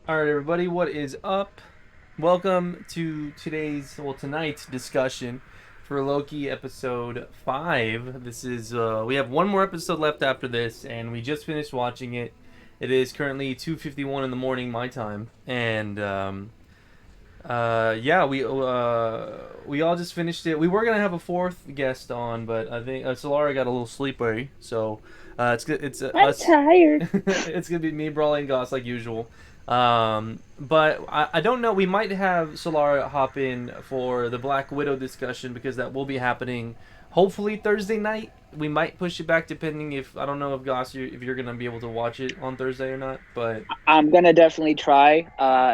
All right, everybody, what is up? Welcome to tonight's discussion for Loki episode 5. We have one more episode left after this, and we just finished watching it. It is currently 2:51 in the morning, my time, and yeah, we all just finished it. We were gonna have a fourth guest on, but I think Solara got a little sleepy, so it's good. It's I'm us. tired. It's gonna be me, Brawley, and Goss like usual. But I don't know. We might have Solara hop in for the Black Widow discussion because that will be happening hopefully Thursday night. We might push it back depending if I don't know if Goss if you're gonna be able to watch it on Thursday or not. But I'm gonna definitely try.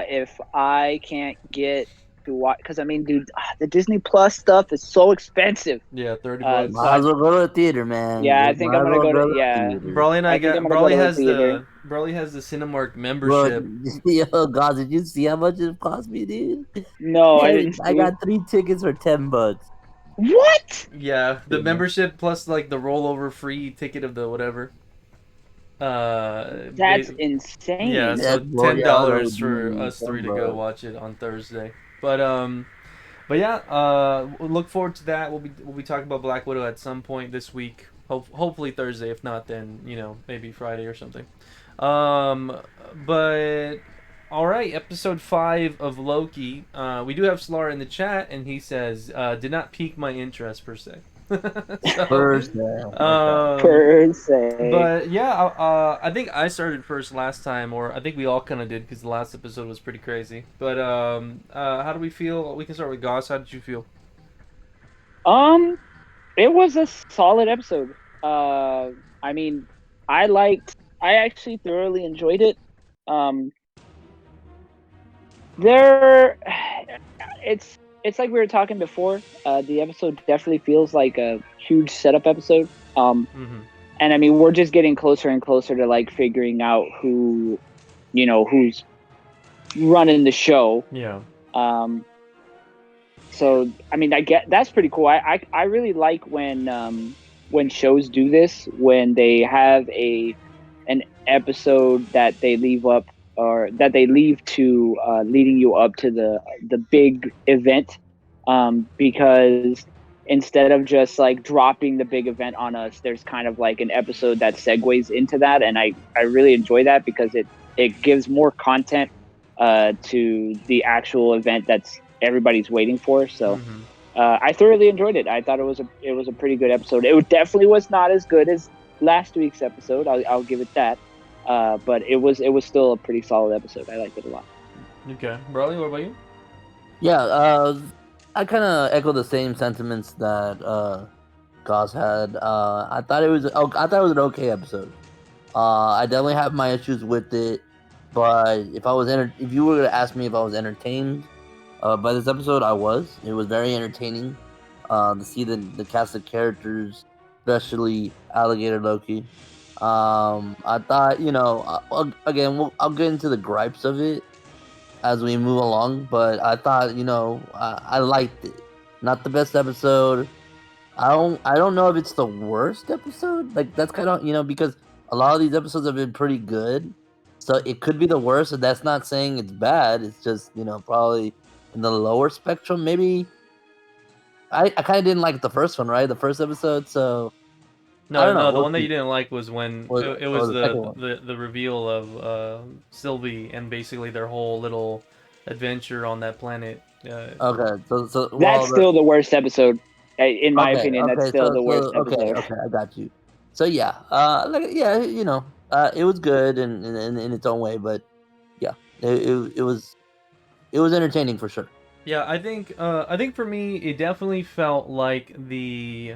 If I can't get to watch, because I mean, dude, the Disney Plus stuff is so expensive. yeah, 30 Uh, bucks. so Might I, as well go to the theater, man. yeah, I think Might I'm as gonna well go to. go to the Yeah, theater. Brawley and I I think got I'm gonna go to the theater. Brawley has the Cinemark Bro, membership. yo, God, did you see how much it cost me, dude? No, I Hey, didn't I see. got 3 tickets for $10. What? Yeah, the Yeah. membership plus like the rollover free ticket of the whatever. That's They yeah, insane. so That's Lord, yeah, that's $10 for OD, us three to go $10. watch it on Thursday. But yeah, we'll look forward to that. We'll be talking about Black Widow at some point this week. Hopefully Thursday. If not, then maybe Friday or something. Um, but all right, episode 5 of Loki. We do have Slar in the chat, and he says did not pique my interest per se. so, First, man. Okay. um, Per se. but yeah, I think I started first last time, or I think we all kind of did because the last episode was pretty crazy. But how do we feel? We can start with Goss. How did you feel? Um, it was a solid episode. I mean, I actually thoroughly enjoyed it. Um, there it's like we were talking before. The episode definitely feels like a huge setup episode. Mm-hmm. And I mean, we're just getting closer and closer to like figuring out who's running the show. Yeah. um so I mean, I get that's pretty cool. I really like when shows do this, when they have an episode that they leave up, or that they leave to leading you up to the big event, because instead of just like dropping the big event on us, there's kind of like an episode that segues into that, and I really enjoy that because it gives more content to the actual event that's everybody's waiting for. So Mm-hmm. I thoroughly enjoyed it. I thought it was a pretty good episode. It definitely was not as good as last week's episode. I'll give it that. But it was still a pretty solid episode. I liked it a lot. Okay, Brawley, what about you? Yeah, I kind of echo the same sentiments that Gauss had. I thought it was an okay episode. I definitely have my issues with it, but if you were gonna ask me if I was entertained by this episode, I was. It was very entertaining to see the cast of characters, especially Alligator Loki. I thought, again, I'll get into the gripes of it as we move along, but I thought, I liked it. Not the best episode. I don't know if it's the worst episode. Like, that's kind of, because a lot of these episodes have been pretty good. So it could be the worst, and that's not saying it's bad. It's just, probably in the lower spectrum. Maybe I kind of didn't like the first one, right? The first episode. So I No, don't know. no, the We'll one that you see. didn't like was when it Or was the second one. the reveal of Sylvie and basically their whole little adventure on that planet. Okay. So That's well, still the worst episode, in my okay, opinion. That's okay, still the worst okay, episode. okay, I got you. So yeah, yeah, it was good in its own way, but yeah, it was entertaining for sure. Yeah, I think for me it definitely felt like the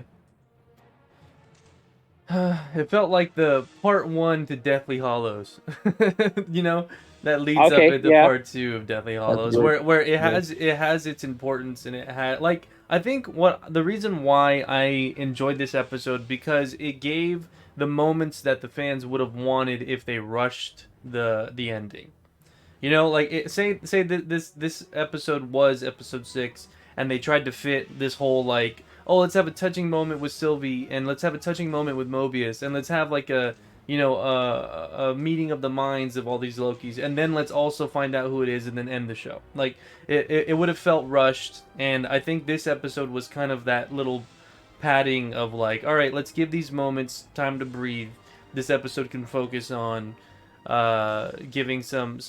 it felt like the part 1 to Deathly Hollows. you know, that leads up Okay, into yeah. part 2 of Deathly That's Hollows good. where it Yeah. has its importance, and it had like I think what the reason why I enjoyed this episode because it gave the moments that the fans would have wanted if they rushed the ending. Like say that this episode was episode 6, and they tried to fit this whole like, oh, let's have a touching moment with Sylvie, and let's have a touching moment with Mobius, and let's have like a a meeting of the minds of all these Lokis, and then let's also find out who it is, and then end the show. Like it would have felt rushed, and I think this episode was kind of that little padding of like, all right, let's give these moments time to breathe. This episode can focus on giving some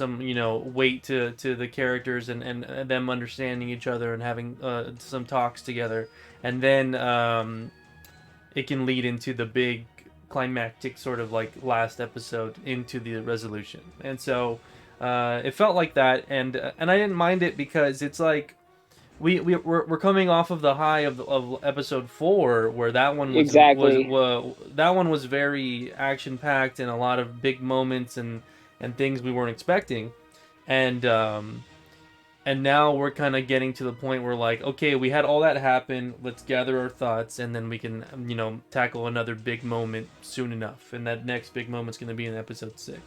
weight to the characters, and them understanding each other and having some talks together, and then it can lead into the big climactic sort of like last episode into the resolution. And so it felt like that, and I didn't mind it because it's like we're coming off of the high of episode 4, where that one Exactly. that one was very action packed and a lot of big moments and things we weren't expecting, and now we're kind of getting to the point where like, okay, we had all that happen, let's gather our thoughts, and then we can tackle another big moment soon enough, and that next big moment's going to be in episode 6.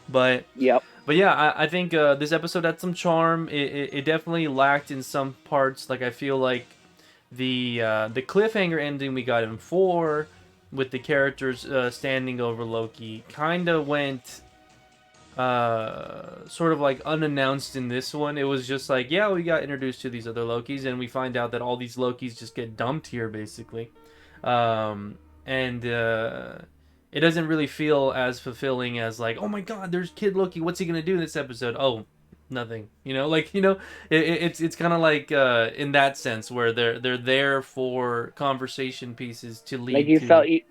but Yep. but yeah, I think this episode had some charm. It definitely lacked in some parts. Like I feel like the cliffhanger ending we got in 4 with the characters standing over Loki kind of went sort of like unannounced in this one. It was just like, yeah, we got introduced to these other Lokis, and we find out that all these Lokis just get dumped here, basically. And it doesn't really feel as fulfilling as like, oh my god, there's Kid Loki. What's he gonna do in this episode? Oh, nothing. It's kind of like in that sense where they're there for conversation pieces to Like lead you to. felt you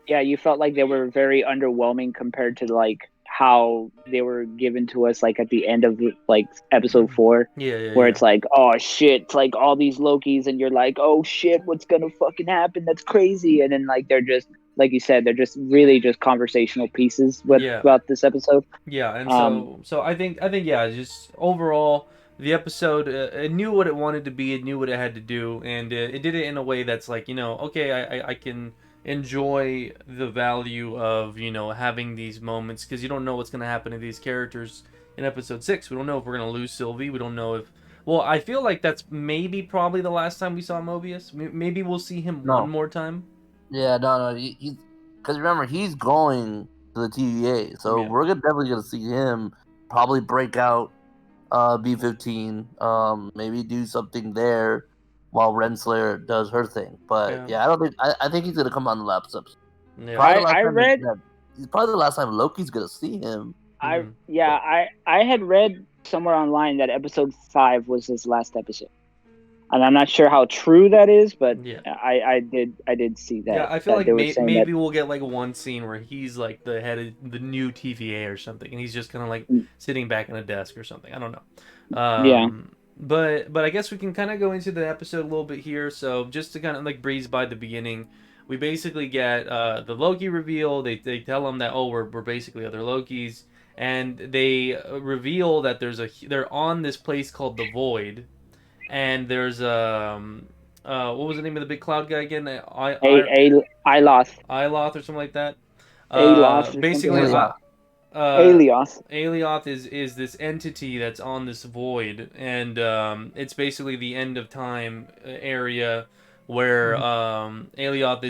yeah, you felt like they were very underwhelming compared to like how they were given to us like at the end of like episode 4, Yeah, yeah, where yeah. it's like, oh shit, it's like all these Lokis, and you're like, oh shit, what's gonna fucking happen? That's crazy. And then like they're just, like you said, they're just really just conversational pieces with Yeah. about this episode. Yeah, and Um, so I think yeah, just overall the episode it knew what it wanted to be, it knew what it had to do, and it did it in a way that's like, okay, I can enjoy the value of having these moments, because you don't know what's going to happen to these characters in episode 6. We don't know if we're going to lose Sylvie. We don't know if, well, I feel like that's maybe probably the last time we saw Mobius. Maybe we'll see him one No. more time. Yeah, no, he's because remember he's going to the TVA, so Yeah. we're definitely gonna see him probably break out B-15, maybe do something there while Renslayer does her thing. But Yeah. I don't think I think he's gonna come on the last episode. Yeah. Probably the last I time read he's probably the last time Loki's gonna see him. Mhm. I had read somewhere online that episode 5 was his last episode, and I'm not sure how true that is, but Yeah. I did see Yeah, that I feel like they were saying that. maybe we'll get like one scene where he's like the head of the new TVA or something, and he's just kind of like sitting back at a desk or something. I don't know. Yeah. But I guess we can kind of go into the episode a little bit here. So just to kind of like breeze by the beginning, we basically get the Loki reveal. They tell him that, oh, we're basically other Lokis, and they reveal that they're on this place called the Void, and there's what was the name of the big cloud guy again? Iloth. Iloth or something like that. Aloth or something Basically, like that. uh, Alioth. Alioth is this entity that's on this void, and it's basically the end of time area where Alioth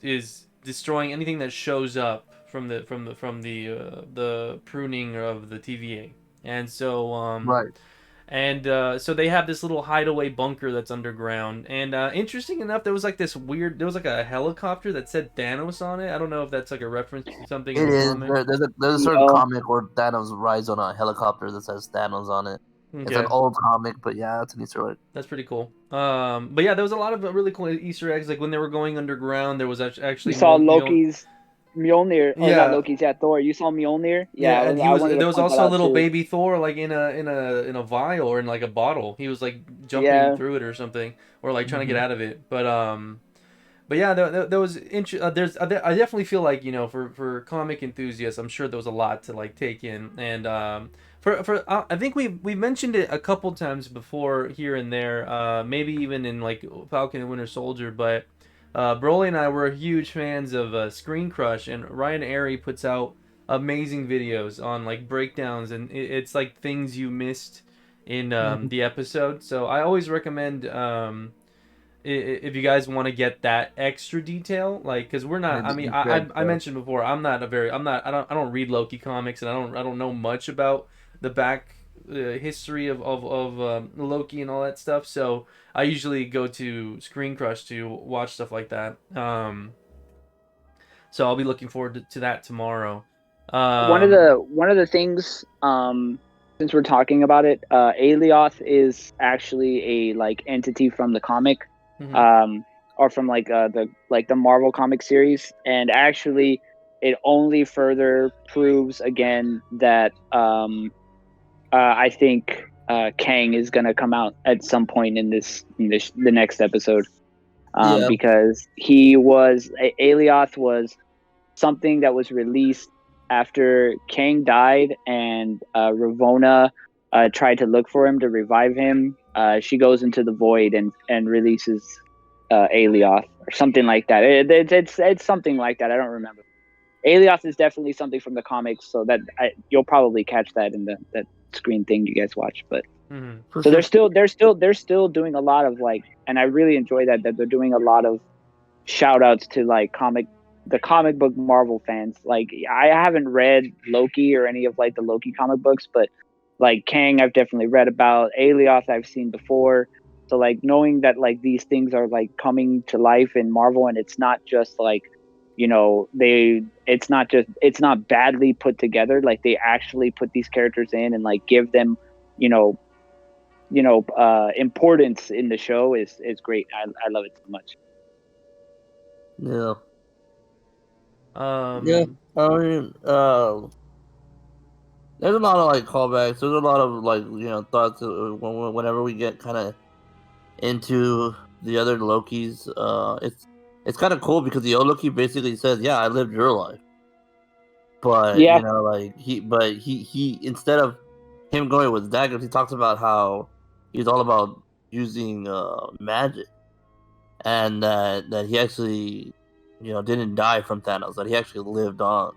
is destroying anything that shows up from the pruning of the TVA, and so Right. and so they have this little hideaway bunker that's underground. And interesting enough, there was like a helicopter that said Thanos on it. I don't know if that's like a reference to something It in the is. comic. There's a certain No. comic where Thanos rides on a helicopter that says Thanos on it. It's an Okay, old comic, but yeah, it's an Easter egg. that's pretty cool. But yeah, there was a lot of really cool Easter eggs. Like when they were going underground, there was You actually saw Loki's Mjolnir, or not Yeah, Loki's, yeah, Thor. You saw Mjolnir? Yeah, yeah, and I wanted to there was point that also a out little too. baby Thor like in a vial or in like a bottle. He was like jumping Yeah, through it or something, or like trying to get out of it. But yeah, there was there's I definitely feel like for comic enthusiasts, I'm sure there was a lot to like take in, and for I think we mentioned it a couple times before here and there, maybe even in like Falcon and Winter Soldier, but Broly and I were huge fans of Screen Crush, and Ryan Airy puts out amazing videos on like breakdowns, and it's like things you missed in the episode. So I always recommend if you guys want to get that extra detail, like, because we're not. I mean, You could, I mentioned before, I don't read Loki comics, and I don't know much about the back history of Loki and all that stuff. So I usually go to Screen Crush to watch stuff like that. So I'll be looking forward to that tomorrow. One of the things, since we're talking about it, Alioth is actually a like entity from the comic, Mhm. um, or from the Marvel comic series, and actually, it only further proves again that I think Kang is gonna come out at some point in this the next episode, yeah, because Alioth was something that was released after Kang died, and Ravonna tried to look for him to revive him. She goes into the void and releases Alioth or something like that. It's something like that. I don't remember. Alioth is definitely something from the comics, so that you'll probably catch that in the that screen thing you guys watch. But Mhm. for so sure. they're still doing a lot of like, and I really enjoy that they're doing a lot of shout outs to like the comic book Marvel fans. Like I haven't read Loki or any of like the Loki comic books, but like Kang I've definitely read about. Alioth I've seen before. So like knowing that like these things are like coming to life in Marvel, and it's not just like, it's not badly put together. Like they actually put these characters in and like give them, you know, importance in the show is great. I love it so much. Yeah, yeah. Um, I mean, there's a lot of like callbacks. There's a lot of like thoughts whenever we get kind of into the other Lokis. It's kind of cool because the old Loki basically says, "Yeah, I lived your life," but Yeah, like he instead of him going with daggers, he talks about how he's all about using magic, and that he actually didn't die from Thanos, that he actually lived on.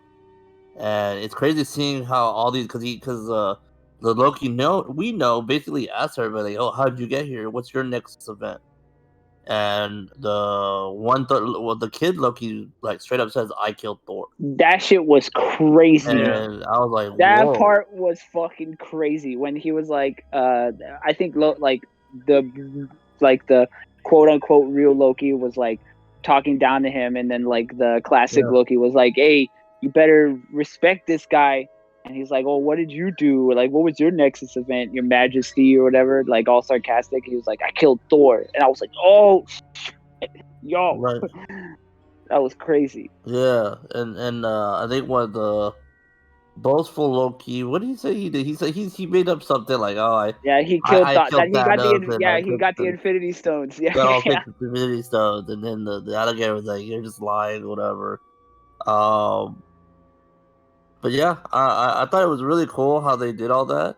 And it's crazy seeing how all these because the Loki we know basically asks everybody, "Oh, how did you get here? What's your next event?" And the kid Loki like straight up says, "I killed Thor," that shit was crazy. yeah. and I was like, That "Whoa, part was fucking crazy when he was like, I think the quote unquote real Loki was like talking down to him, and then like the classic yeah, Loki was like, "Hey, you better respect this guy." And he's like, "Oh, what did you do? Like, what was your Nexus event, Your Majesty, or whatever?" Like, all sarcastic. He was like, "I killed Thor," and I was like, "Oh, yo, right, that was crazy." yeah." And I think what the boastful Loki, what did he say he did? He said he made up something like, "Oh, Yeah, he killed I that killed he got the Thanos and I he took got the Infinity Stones. Yeah, got all yeah. six Infinity Stones," and then the alligator was like, "You're just lying, whatever." Um, but yeah, I thought it was really cool how they did all that.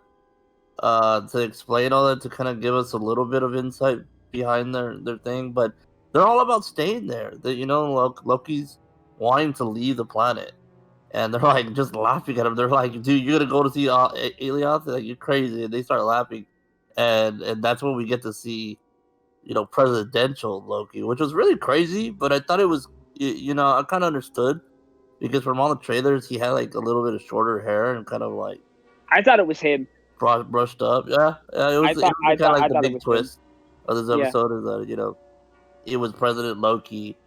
To explain all that, to kind of give us a little bit of insight behind their thing, but they're all about staying there. That Loki's wanting to leave the planet, and they're like just laughing at him. They're like, "Dude, you're gonna go to see Alioth? Like, you're crazy!" And they start laughing, and that's when we get to see presidential Loki, which was really crazy. But I thought it was I kind of understood because from all the trailers, he had like a little bit of shorter hair and kind of like I thought it was him. brushed up. Yeah, yeah, it was kind of like I the thought it big was him. twist of this Yeah. episode is that it was President Loki,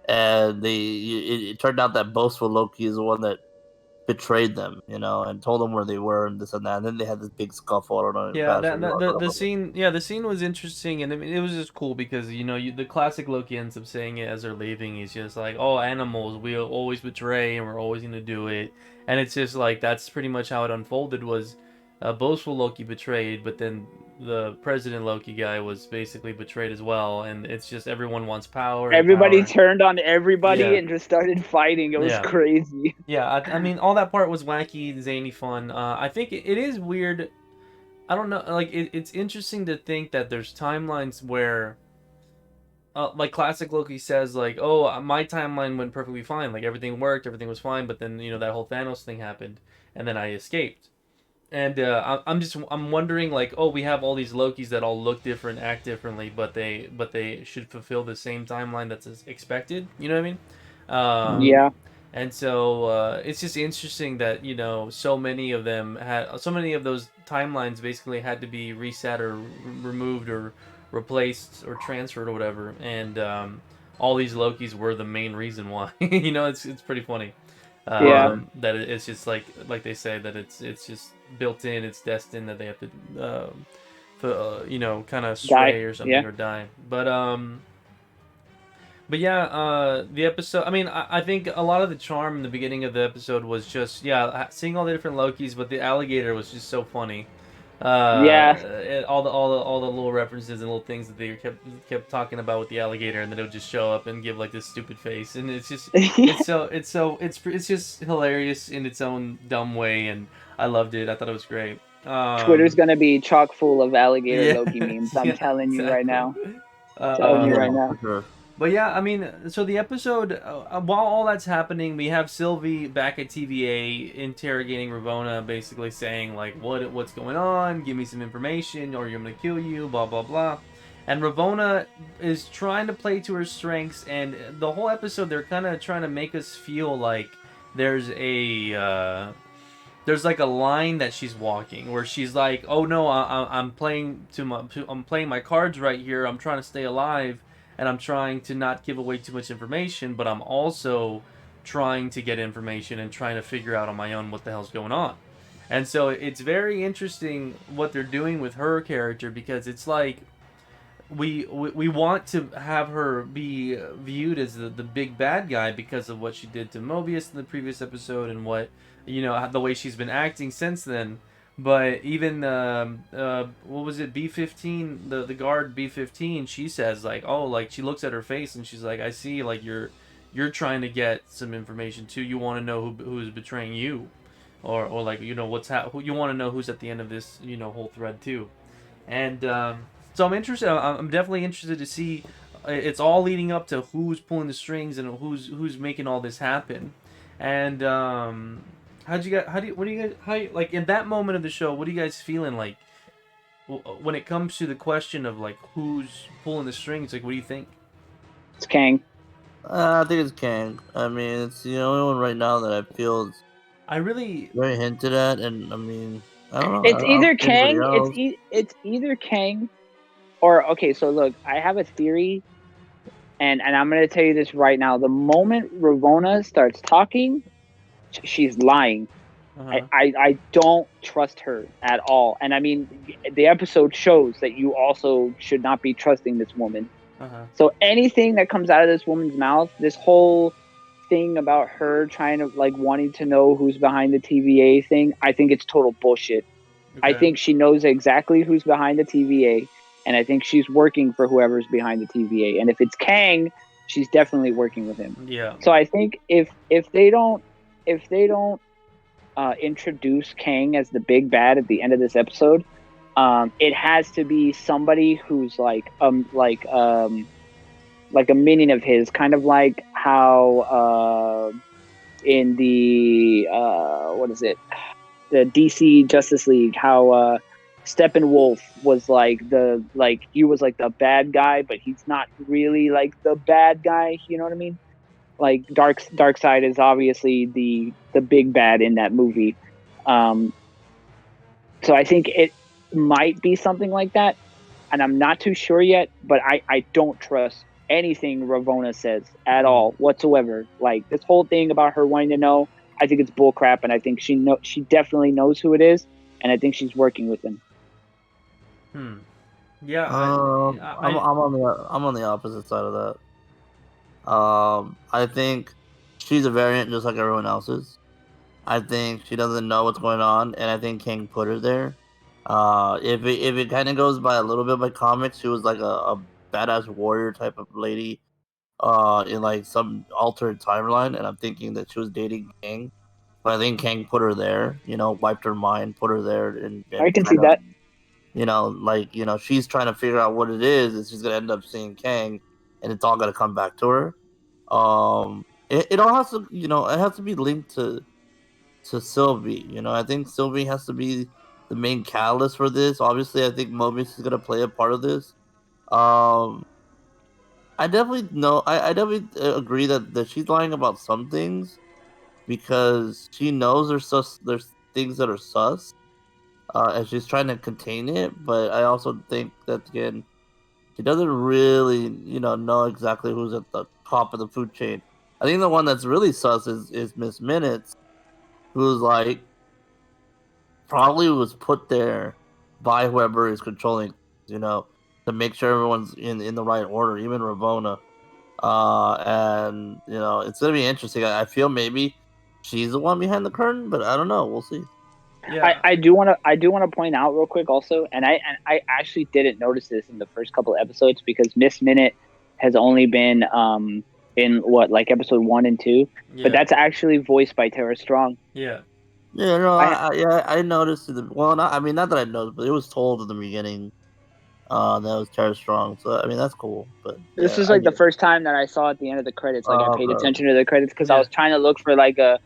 and it turned out that boastful Loki is the one that betrayed them, and told them where they were and this and that. And then they had this big scuffle. I don't know, Yeah, Pastor, you want to talk the about that? scene, the scene was interesting, and I mean, it was just cool because the classic Loki ends up saying it as they're leaving. He's just like, "Oh, animals, we always betray, and we're always gonna do it," and it's just like that's pretty much how it unfolded. Was boastful Loki betrayed, but then the President Loki guy was basically betrayed as well, and it's just everyone wants power and Everybody power. turned on everybody Yeah, and just started fighting. It was yeah. crazy. Yeah, I mean, all that part was wacky, zany, fun. I think it is weird. I don't know. Like, it's interesting to think that there's timelines where, like, classic Loki says, like, oh, my timeline went perfectly fine. Like, everything worked, everything was fine. But then, that whole Thanos thing happened, and then I escaped. And I'm wondering like, oh, we have all these Lokis that all look different, act differently, but they should fulfill the same timeline that's expected. You know what I mean? Mhm. Yeah, And so it's just interesting that so many of them had so many of those timelines basically had to be reset or removed or replaced or transferred or whatever, and all these Lokis were the main reason why. It's pretty funny yeah, Right. that it's just like they say that it's just built in, it's destined that they have to kind of die. stray or something Yeah, or die. But yeah, the episode. I mean, I think a lot of the charm in the beginning of the episode was just seeing all the different Lokis, but the alligator was just so funny. yeah, All the little references and little things that they kept talking about with the alligator, and then it would just show up and give like this stupid face, and it's just hilarious in its own dumb way, and I loved it. I thought it was great. Twitter's gonna be chock full of alligator Yeah, Loki memes. I'm yeah, telling you right exactly. now. Telling you right Um, Yeah, for now. sure. But yeah, I mean, so the episode, while all that's happening, we have Sylvie back at TVA interrogating Ravonna, basically saying like, what's going on? Give me some information, or you're gonna kill you. Blah blah blah. And Ravonna is trying to play to her strengths, and the whole episode they're kind of trying to make us feel like there's a there's like a line that she's walking where she's like, "Oh no, I'm playing I'm playing my cards right here. I'm trying to stay alive, and I'm trying to not give away too much information, but I'm also trying to get information and trying to figure out on my own what the hell's going on." And so it's very interesting what they're doing with her character because it's like we want to have her be viewed as the big bad guy because of what she did to Mobius in the previous episode and what the way she's been acting since then. But even what was it, B-15, the guard B-15, she says like, oh, like she looks at her face and she's like, I see, like you're trying to get some information too. You want to know who's betraying you, or like who you want to know who's at the end of this whole thread too. And so I'm interested. I'm definitely interested to see. It's all leading up to who's pulling the strings and who's making all this happen. And how'd you guys? How do you? What do you guys? Like in that moment of the show? What are you guys feeling like when it comes to the question of like who's pulling the strings? Like, what do you think? It's Kang. I think it's Kang. I mean, it's the only one right now that I feel is I really. very hinted at, and I mean, I don't know. It's I don't either see anybody Kang. else. It's either Kang or okay. So look, I have a theory, and I'm gonna tell you this right now. The moment Ravonna starts talking, she's lying. Uh I, huh. I, I don't trust her at all. And I mean, the episode shows that you also should not be trusting this woman. Uh huh. So anything that comes out of this woman's mouth, this whole thing about her trying to like wanting to know who's behind the TVA thing, I think it's total bullshit. I Okay. think she knows exactly who's behind the TVA, and I think she's working for whoever's behind the TVA. And if it's Kang, she's definitely working with him. Yeah. So I think if they don't introduce Kang as the big bad at the end of this episode, it has to be somebody who's like a minion of his, kind of like how in the what is it, the DC Justice League, how Steppenwolf was he was like the bad guy, but he's not really like the bad guy. You know what I mean? Like Darkseid is obviously the big bad in that movie. Um, so I think it might be something like that, and I'm not too sure yet. But I don't trust anything Ravonna says at Hmm. all whatsoever. Like this whole thing about her wanting to know, I think it's bullcrap, and I think she definitely knows who it is, and I think she's working with him. Hmm. Yeah. I'm on the opposite side of that. I think she's a variant just like everyone else is. I think she doesn't know what's going on, and I think King put her there. If it kind of goes by a little bit by comics, she was like a badass warrior type of lady. In like some altered timeline, and I'm thinking that she was dating King. But I think King put her there. Wiped her mind, put her there, I and can see kind of that. she's trying to figure out what it is, and she's gonna end up seeing Kang, and it's all gonna come back to her. It all has to it has to be linked to Sylvie. You know, I think Sylvie has to be the main catalyst for this. Obviously, I think Mobius is gonna play a part of this. Um, I definitely know. I definitely agree that she's lying about some things because she knows there's things that are sus, and she's trying to contain it. But I also think that again, she doesn't really, know exactly who's at the top of the food chain. I think the one that's really sus is Miss Minutes, who's like probably was put there by whoever is controlling, you know, to make sure everyone's in the right order, even Ravona. And it's gonna be interesting. I feel maybe she's the one behind the curtain, but I don't know. We'll see. Yeah. I do want to point out real quick also, and I actually didn't notice this in the first couple of episodes because Miss Minute has only been in what, like episode 1 and 2, but Yeah. that's actually voiced by Tara Strong. Yeah. Yeah, no, I I noticed. Not that I noticed, but it was told in the beginning. That was Tara Strong. So I mean, that's cool. But This yeah, was I like the get it. first time that I saw at the end of the credits. Like I paid Bro. attention to the credits because I Yeah. was trying to look for like a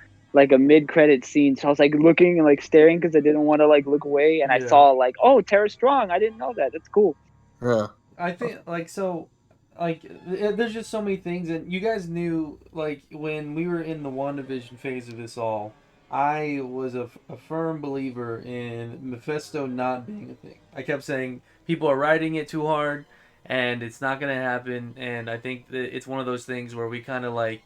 mid credit scene. So I was like looking and like staring because I didn't want to like look away. And I Yeah. saw like, oh, Tara Strong. I didn't know that. That's cool. Yeah. I think like so like there's just so many things, and you guys knew like when we were in the WandaVision phase of this all, I was a firm believer in Mephisto not being a thing. I kept saying people are writing it too hard and it's not going to happen, and I think that it's one of those things where we kind of like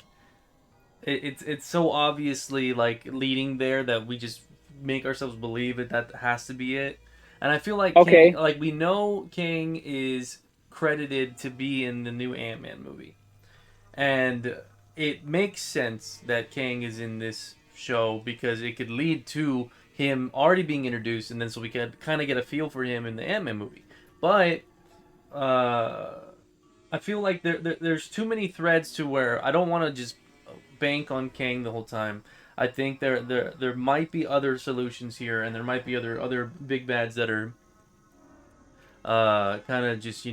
it's so obviously like leading there that we just make ourselves believe it, that has to be it. And I feel like King, Okay. like we know King is credited to be in the new Ant-Man movie, and it makes sense that Kang is in this show because it could lead to him already being introduced, and then so we could kind of get a feel for him in the Ant-Man movie. But uh, I feel like there's too many threads to where I don't want to just bank on Kang the whole time. I think there might be other solutions here, and there might be other big bads that are kind of just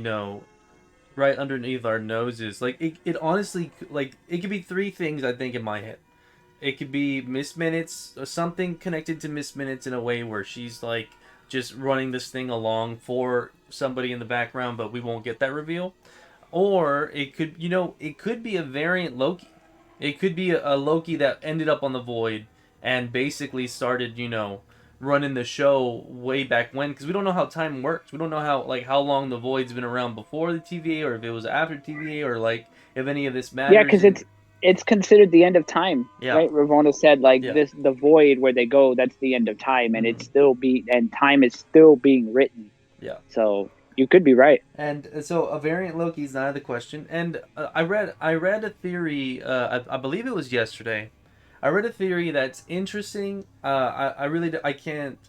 right underneath our noses. Like it honestly, like it could be three things I think in my head. It could be Miss Minutes, or something connected to Miss Minutes in a way where she's like just running this thing along for somebody in the background, but we won't get that reveal. Or it could, it could be a variant Loki. It could be a Loki that ended up on the Void and basically started, running the show way back when, because we don't know how time works. We don't know how long the Void's been around before the TVA, or if it was after TVA, or like if any of this Yeah, matters. because And it's considered the end of time, yeah, right? Ravona said like yeah, this, the void where they go, that's the end of time, and hmm it's still be and time is still being written. yeah. So you could be right. And so a variant Loki is not out of the question. And I read a theory. I believe it was yesterday. I read a theory that's interesting. I really I can't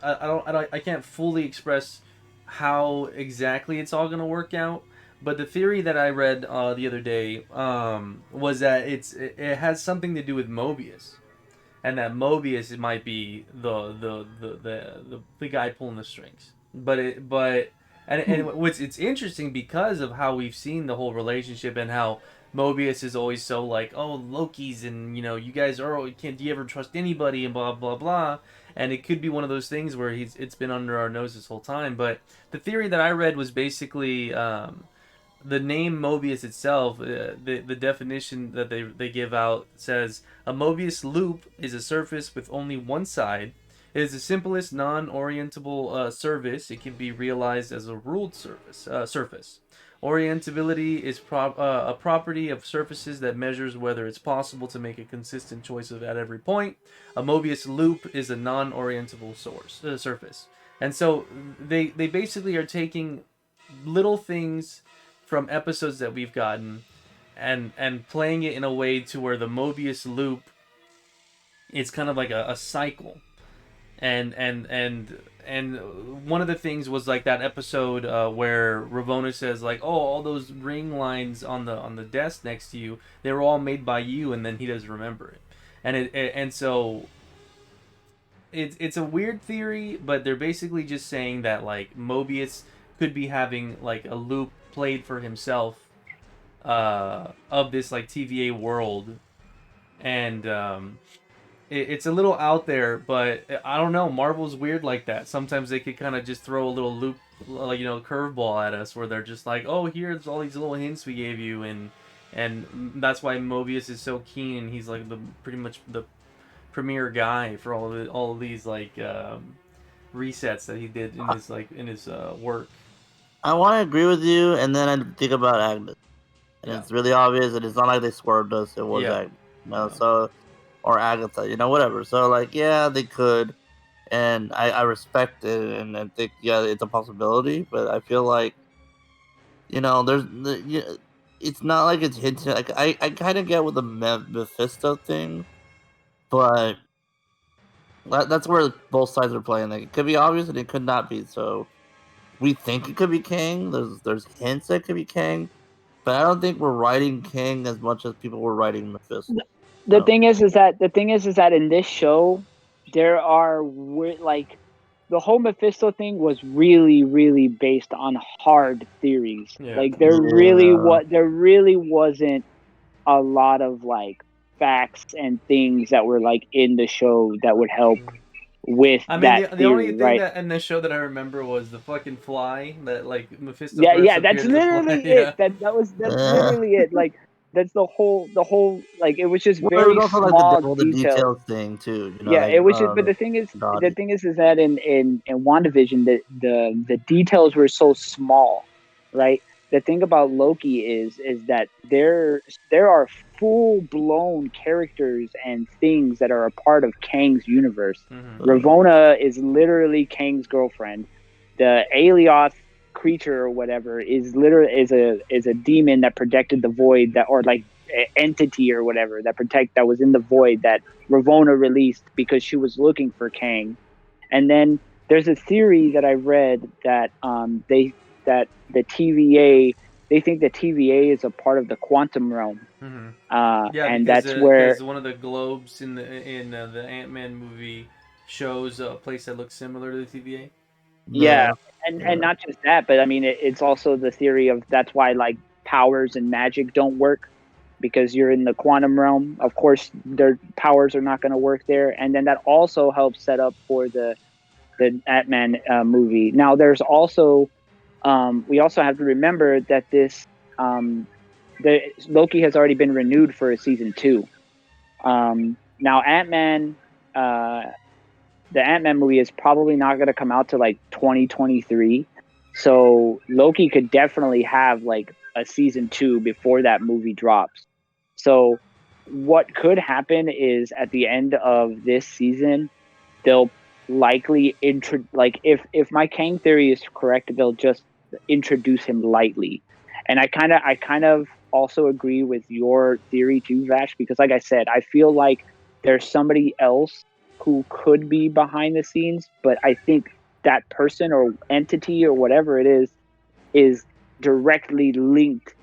I can't fully express how exactly it's all gonna work out. But the theory that I read the other day was that it has something to do with Mobius, and that Mobius might be the guy pulling the strings. But and what's it's interesting because of how we've seen the whole relationship, and how Mobius is always so like, oh, Loki's, and you guys are, can't, do you ever trust anybody, and blah blah blah. And it could be one of those things where it's been under our nose this whole time. But the theory that I read was basically the name Mobius itself, the definition that they give out says a Mobius loop is a surface with only one side. It is the simplest non-orientable surface. It can be realized as a ruled surface. Orientability is a property of surfaces that measures whether it's possible to make a consistent choice of at every point. A Mobius loop is a non-orientable surface. And so they basically are taking little things from episodes that we've gotten, and playing it in a way to where the Mobius loop is kind of like a cycle. And one of the things was like that episode where Ravonna says like, oh, all those ring lines on the desk next to you, they were all made by you, and then he doesn't remember it. And so it's a weird theory, but they're basically just saying that like Mobius could be having like a loop played for himself of this like TVA world. And it's a little out there, but I don't know. Marvel's weird like that. Sometimes they could kind of just throw a little loop, like curveball at us, where they're just like, "Oh, here's all these little hints we gave you," and that's why Mobius is so keen. He's like the pretty much the premier guy for all of these like resets that he did in his work. I want to agree with you, and then I think about Agnes, and Yeah, it's really obvious, and it's not like they swerved us. It was yeah, Agnes, yeah. so or Agatha, whatever. So like, yeah, they could, and I respect it, and I think yeah, it's a possibility, but I feel like it's not like it's hinted. Like I kind of get with the Mephisto thing, but that's where both sides are playing. Like it could be obvious and it could not be. So we think it could be Kang. There's hints that it could be Kang, but I don't think we're writing Kang as much as people were writing Mephisto. The So thing is that in this show there are like the whole Mephisto thing was really, really based on hard theories. Yeah. Like yeah, there really wasn't a lot of like facts and things that were like in the show that would help with I mean, that the only theory, thing right? that in this show that I remember was the fucking fly that like Mephisto Yeah, first yeah, that's appeared as a fly. literally it. Yeah, That's yeah. literally it. Like that's the whole like it was just Well, it was very also like the small devil, the details. details thing too. Yeah, Like it was just. But the Dottie. thing is that in WandaVision, the details were so small, right? The thing about Loki is that there are full blown characters and things that are a part of Kang's universe. mm-hmm. Ravonna is literally Kang's girlfriend. The Alioth creature or whatever is literally is a demon that protected the void that or like entity or whatever that was in the void that Ravonna released because she was looking for Kang. And then there's a theory that I read that that the TVA they think the TVA is a part of the quantum realm, Mm-hmm. Yeah, and that's where because one of the globes in the Ant-Man movie shows a place that looks similar to the TVA. yeah, Yeah, and yeah, not just that, but I mean it's also the theory of that's why like powers and magic don't work because you're in the quantum realm. Of course, their powers are not going to work there, and then that also helps set up for the Ant-Man movie. Now, there's also we also have to remember that um, the Loki has already been renewed for a season two. Now, uh, the Ant-Man movie is probably not going to come out to like 2023. So Loki could definitely have like a season two before that movie drops. So what could happen is at the end of this season, they'll likely like if my Kang theory is correct, they'll just introduce him lightly. And I kind of also agree with your theory too, Vash, because like I said, I feel like there's somebody else who could be behind the scenes, but I think that person or entity or whatever it is directly linked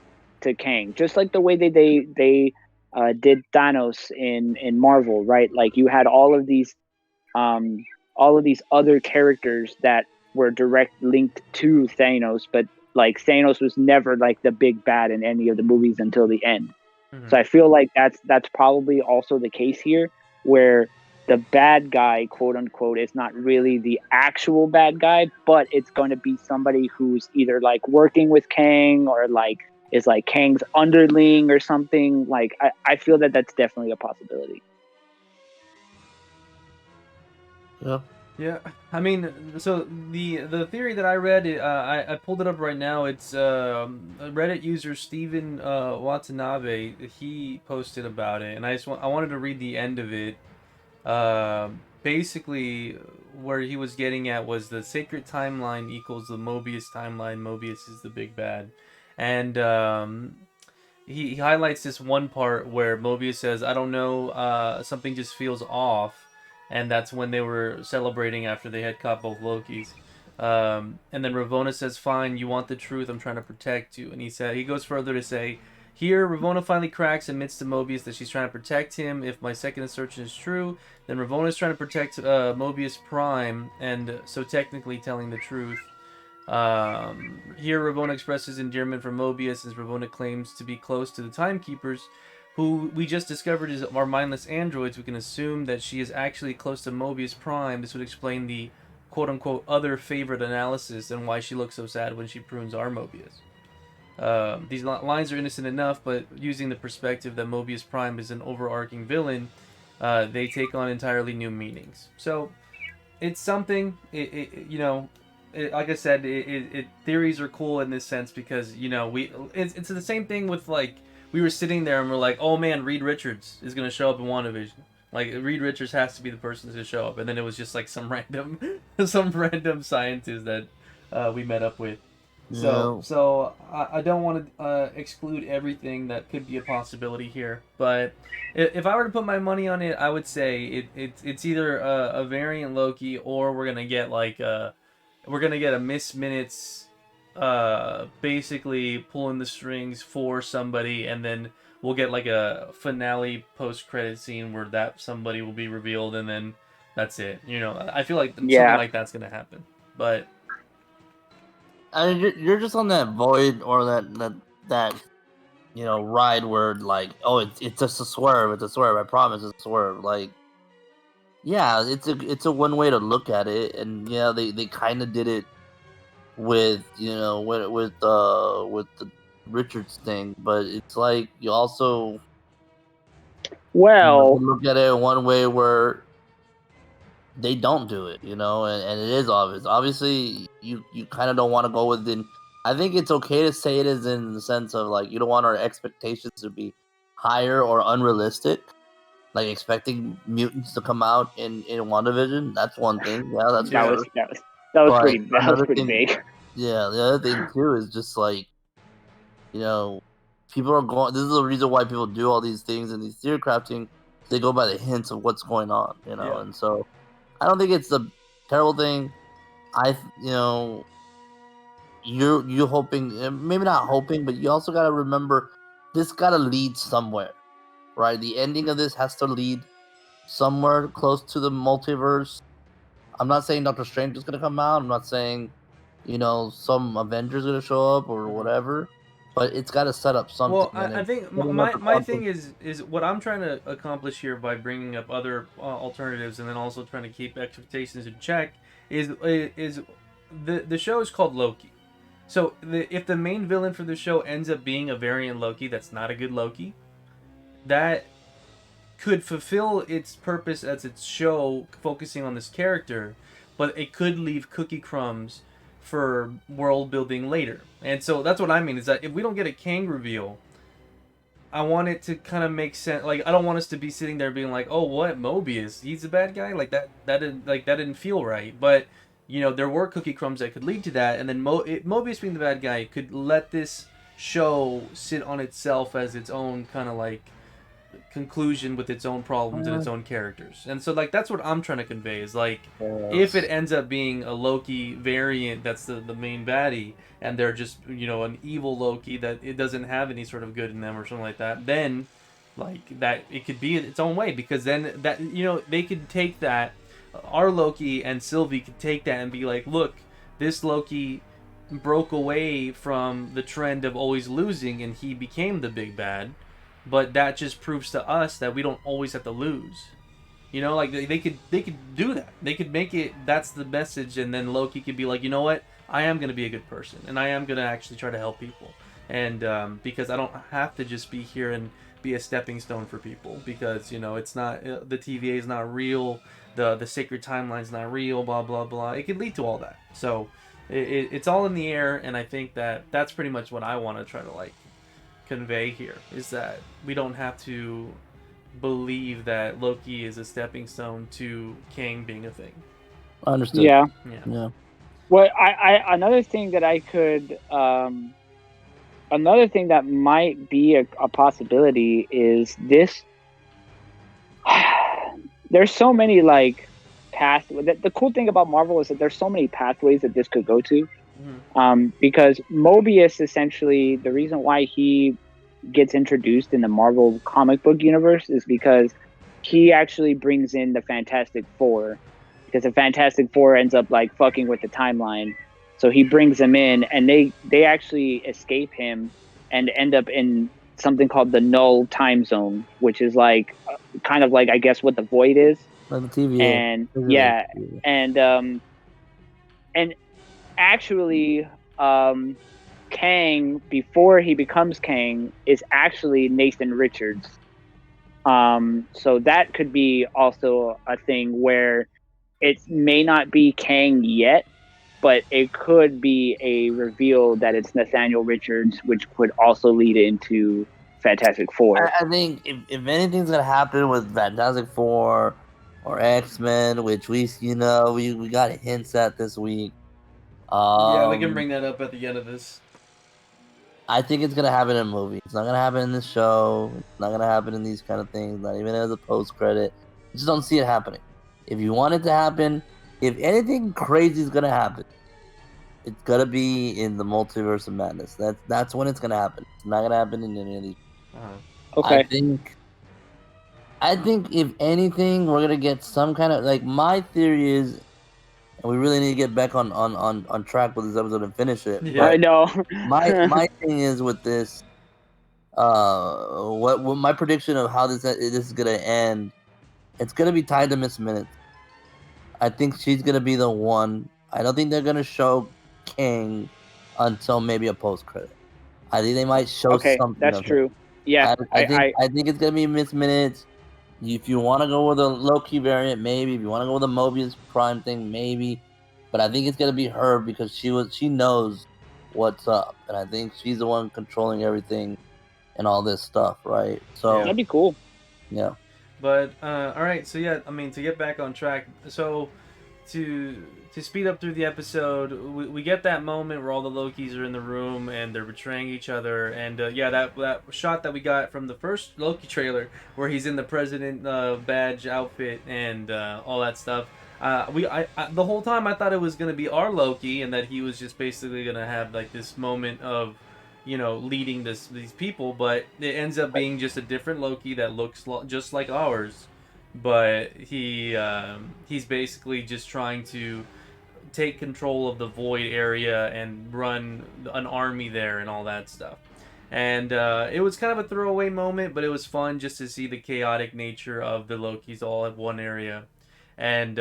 to Kang, just like the way they did Thanos in Marvel, right? Like you had um, all of these other characters that were direct linked to Thanos, but like Thanos was never like the big bad in any of the movies until the end. Mm-hmm. So I feel like that's probably also the case here, where the bad guy, quote unquote, is not really the actual bad guy, but it's going to be somebody who's either like working with Kang or like is like Kang's underling or something. Like I feel that that's definitely a possibility. yeah. Yeah, I mean, so the theory that I read, I pulled it up right now. It's a Reddit user Steven Watanabe. He posted about it, and I wanted to read the end of it. Basically, where he was getting at was the sacred timeline equals the Mobius timeline. Mobius is the big bad, and he highlights this one part where Mobius says, "I don't know, something just feels off," and that's when they were celebrating after they had caught both Lokis. And then Ravonna says, "Fine, you want the truth. I'm trying to protect you." And he goes further to say, "Here, Ravonna finally cracks, admits to Mobius that she's trying to protect him. If my second assertion is true, then Ravonna is trying to protect Mobius Prime, and so technically telling the truth." Here, Ravonna expresses endearment for Mobius as Ravonna claims to be close to the Timekeepers, who we just discovered is are mindless androids, we can assume that she is actually close to Mobius Prime. This would explain the quote-unquote other favorite analysis and why she looks so sad when she prunes our Mobius. These lines are innocent enough, but using the perspective that Mobius Prime is an overarching villain, they take on entirely new meanings. So it's something. Like I said, theories are cool in this sense because it's the same thing with like we were sitting there and we're like, oh man, Reed Richards is gonna show up in WandaVision. Like Reed Richards has to be the person to show up, and then it was just like some random, some random scientist that we met up with. So I don't want to exclude everything that could be a possibility here, but if I were to put my money on it, I would say it's either a variant Loki or we're gonna get like we're gonna get a Miss Minutes, basically pulling the strings for somebody, and then we'll get like a finale post-credit scene where that somebody will be revealed, and then that's it. I feel like something like that's gonna happen, but. You're just on that void or that ride where like, oh, it's just a swerve. It's a swerve. I promise, it's a swerve. Like, yeah, it's a one way to look at it, and yeah, they kind of did it with with the Richards thing, but it's like you also look at it one way where they don't do it, and it is obvious. Obviously, you kind of don't want to go within. I think it's okay to say it is in the sense of like you don't want our expectations to be higher or unrealistic, like expecting mutants to come out in WandaVision. That's one thing. Yeah, that's that was pretty big. Yeah, the other thing too is just like people are going. This is the reason why people do all these things and these theory crafting. They go by the hints of what's going on, and so. I don't think it's a terrible thing. You're hoping, maybe not hoping, but you also got to remember this got to lead somewhere, right? The ending of this has to lead somewhere close to the multiverse. I'm not saying Doctor Strange is going to come out. I'm not saying, some Avengers going to show up or whatever. But it's got to set up something. Well, I think my thing is what I'm trying to accomplish here by bringing up other alternatives and then also trying to keep expectations in check is the show is called Loki. So if the main villain for the show ends up being a variant Loki that's not a good Loki, that could fulfill its purpose as its show focusing on this character, but it could leave cookie crumbs for world building later. And so that's what I mean is that if we don't get a Kang reveal, I want it to kind of make sense. Like I don't want us to be sitting there being like, "Oh, what Mobius? He's a bad guy." Like that didn't feel right. But there were cookie crumbs that could lead to that, and then Mobius being the bad guy could let this show sit on itself as its own kind of like conclusion with its own problems and its own characters. And so like that's what I'm trying to convey is like if it ends up being a Loki variant that's the main baddie and they're just an evil Loki that it doesn't have any sort of good in them or something like that, then like that it could be its own way, because then that they could take that, our Loki and Sylvie could take that and be like, look, this Loki broke away from the trend of always losing and he became the big bad. But that just proves to us that we don't always have to lose. Like they could do that. They could make it that's the message, and then Loki could be like, you know what? I am going to be a good person, and I am going to actually try to help people. And because I don't have to just be here and be a stepping stone for people, because it's not the TVA is not real, the sacred timeline's not real, blah blah blah. It could lead to all that. So it's all in the air, and I think that's pretty much what I want to try to like convey here, is that we don't have to believe that Loki is a stepping stone to Kang being a thing. Understood. Yeah. Well, I another thing that I could another thing that might be a possibility is this. There's so many like paths. The cool thing about Marvel is that there's so many pathways that this could go to. Because Mobius, essentially, the reason why he gets introduced in the Marvel comic book universe is because he actually brings in the Fantastic Four, because the Fantastic Four ends up like fucking with the timeline. So he brings them in, and they actually escape him and end up in something called the null time zone, which is like kind of like I guess what the void is. Like the TVA. And Basically yeah, TVA. and actually, Kang before he becomes Kang is actually Nathan Richards. So that could be also a thing where it may not be Kang yet, but it could be a reveal that it's Nathaniel Richards, which could also lead into Fantastic Four. I think if anything's gonna happen with Fantastic Four or X-Men, which we got hints at this week. Yeah, we can bring that up at the end of this. I think it's gonna happen in a movie. It's not gonna happen in this show. It's not gonna happen in these kind of things. Not even as a post credit. I just don't see it happening. If you want it to happen, if anything crazy is gonna happen, it's gonna be in the Multiverse of Madness. That's when it's gonna happen. It's not gonna happen in any of these. Okay. I think if anything, we're gonna get some kind of like my theory is, and we really need to get back on track with this episode and finish it. Yeah. I know. My thing is with this, what my prediction of how this is gonna end, it's gonna be tied to Miss Minutes. I think she's gonna be the one. I don't think they're gonna show King until maybe a post credit. I think they might show something. That's true. Yeah, I think it's gonna be Miss Minutes. If you want to go with a Loki variant, maybe. If you want to go with a Mobius Prime thing, maybe. But I think it's gonna be her because she knows what's up, and I think she's the one controlling everything and all this stuff, right? So that'd be cool. Yeah. But all right, so yeah, I mean to get back on track, so to speed up through the episode, we get that moment where all the Lokis are in the room and they're betraying each other, and yeah, that shot that we got from the first Loki trailer where he's in the president badge outfit and all that stuff. The whole time I thought it was gonna be our Loki and that he was just basically gonna have like this moment of, leading these people, but it ends up being just a different Loki that looks just like ours, but he's basically just trying to take control of the void area and run an army there and all that stuff. And it was kind of a throwaway moment, but it was fun just to see the chaotic nature of the Lokis all at one area. And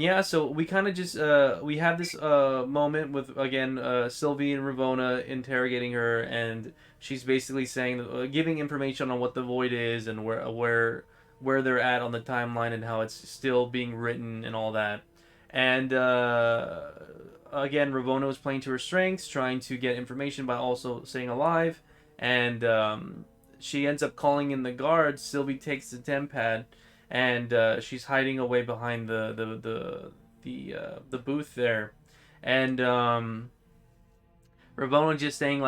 yeah, so we kind of just we have this moment with again Sylvie and Ravonna interrogating her, and she's basically saying, giving information on what the void is and where they're at on the timeline and how it's still being written and all that. And again, Ravonna was playing to her strengths, trying to get information by also staying alive, and she ends up calling in the guards. Sylvie takes the tempad, and she's hiding away behind the booth there, and Ravonna just saying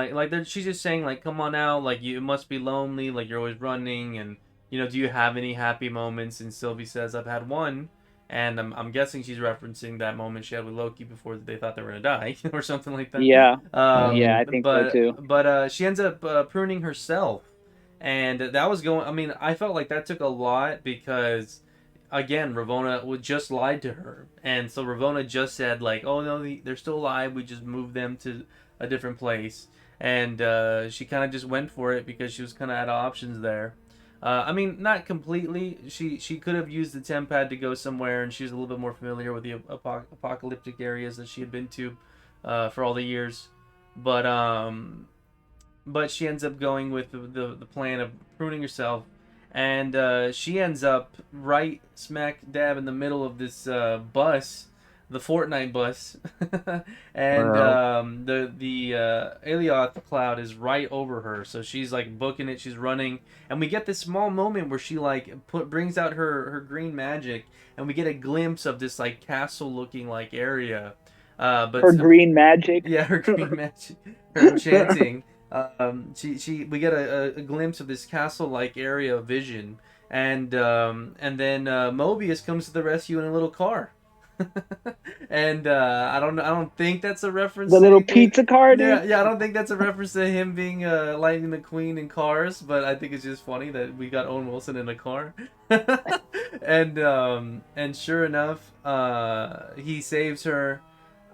she's just saying like, come on out, like you must be lonely, like you're always running, and do you have any happy moments? And Sylvie says, I've had one. And I'm guessing she's referencing that moment she had with Loki before they thought they were gonna die or something like that. Yeah, yeah, I think so too. But she ends up pruning herself, and that was going. I mean, I felt like that took a lot because, again, Ravonna would just lied to her, and so Ravonna just said like, "Oh no, they're still alive. We just moved them to a different place," and she kind of just went for it because she was kind of out of options there. I mean, not completely. She could have used the tempad to go somewhere, and she was a little bit more familiar with the apocalyptic areas that she had been to for all the years. But she ends up going with the plan of pruning herself, and she ends up right smack dab in the middle of this bus, the Fortnite bus, and the Alioth cloud is right over her, so she's like booking it. She's running, and we get this small moment where she like brings out her green magic, and we get a glimpse of this like castle looking like area. But her green magic. Yeah, her green magic, her enchanting. We get a glimpse of this castle like area vision, and then Mobius comes to the rescue in a little car. And I don't think that's a reference. The little pizza car, dude. Yeah. I don't think that's a reference to him being Lightning McQueen in Cars, but I think it's just funny that we got Owen Wilson in a car. And sure enough, he saves her,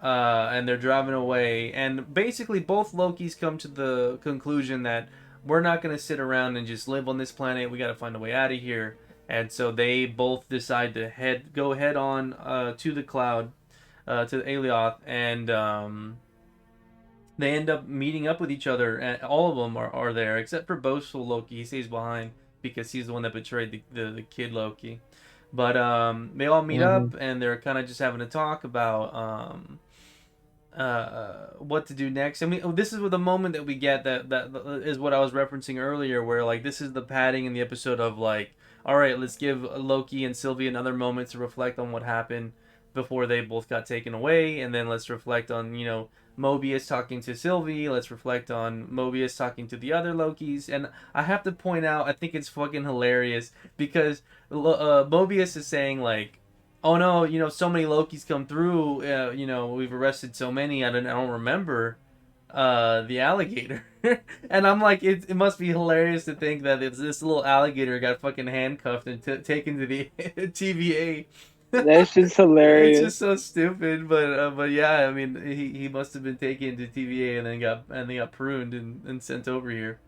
and they're driving away. And basically, both Lokis come to the conclusion that we're not going to sit around and just live on this planet. We got to find a way out of here. And so they both decide to go head on to the cloud, to the Alioth, and they end up meeting up with each other. And all of them are there except for boastful Loki. He stays behind because he's the one that betrayed the kid Loki. But they all meet Mm-hmm. up and they're kind of just having a talk about what to do next. I mean, this is the moment that we get that is what I was referencing earlier, where like this is the padding in the episode of like, all right, let's give Loki and Sylvie another moment to reflect on what happened before they both got taken away, and then let's reflect on Mobius talking to Sylvie. Let's reflect on Mobius talking to the other Lokis, and I have to point out, I think it's fucking hilarious because Mobius is saying like, oh no, so many Lokis come through. We've arrested so many. I don't remember the alligator. And I'm like, it must be hilarious to think that this little alligator got fucking handcuffed and taken to the TVA. That's just It's hilarious. just so stupid, but yeah, I mean, he must have been taken to TVA and then got pruned and sent over here.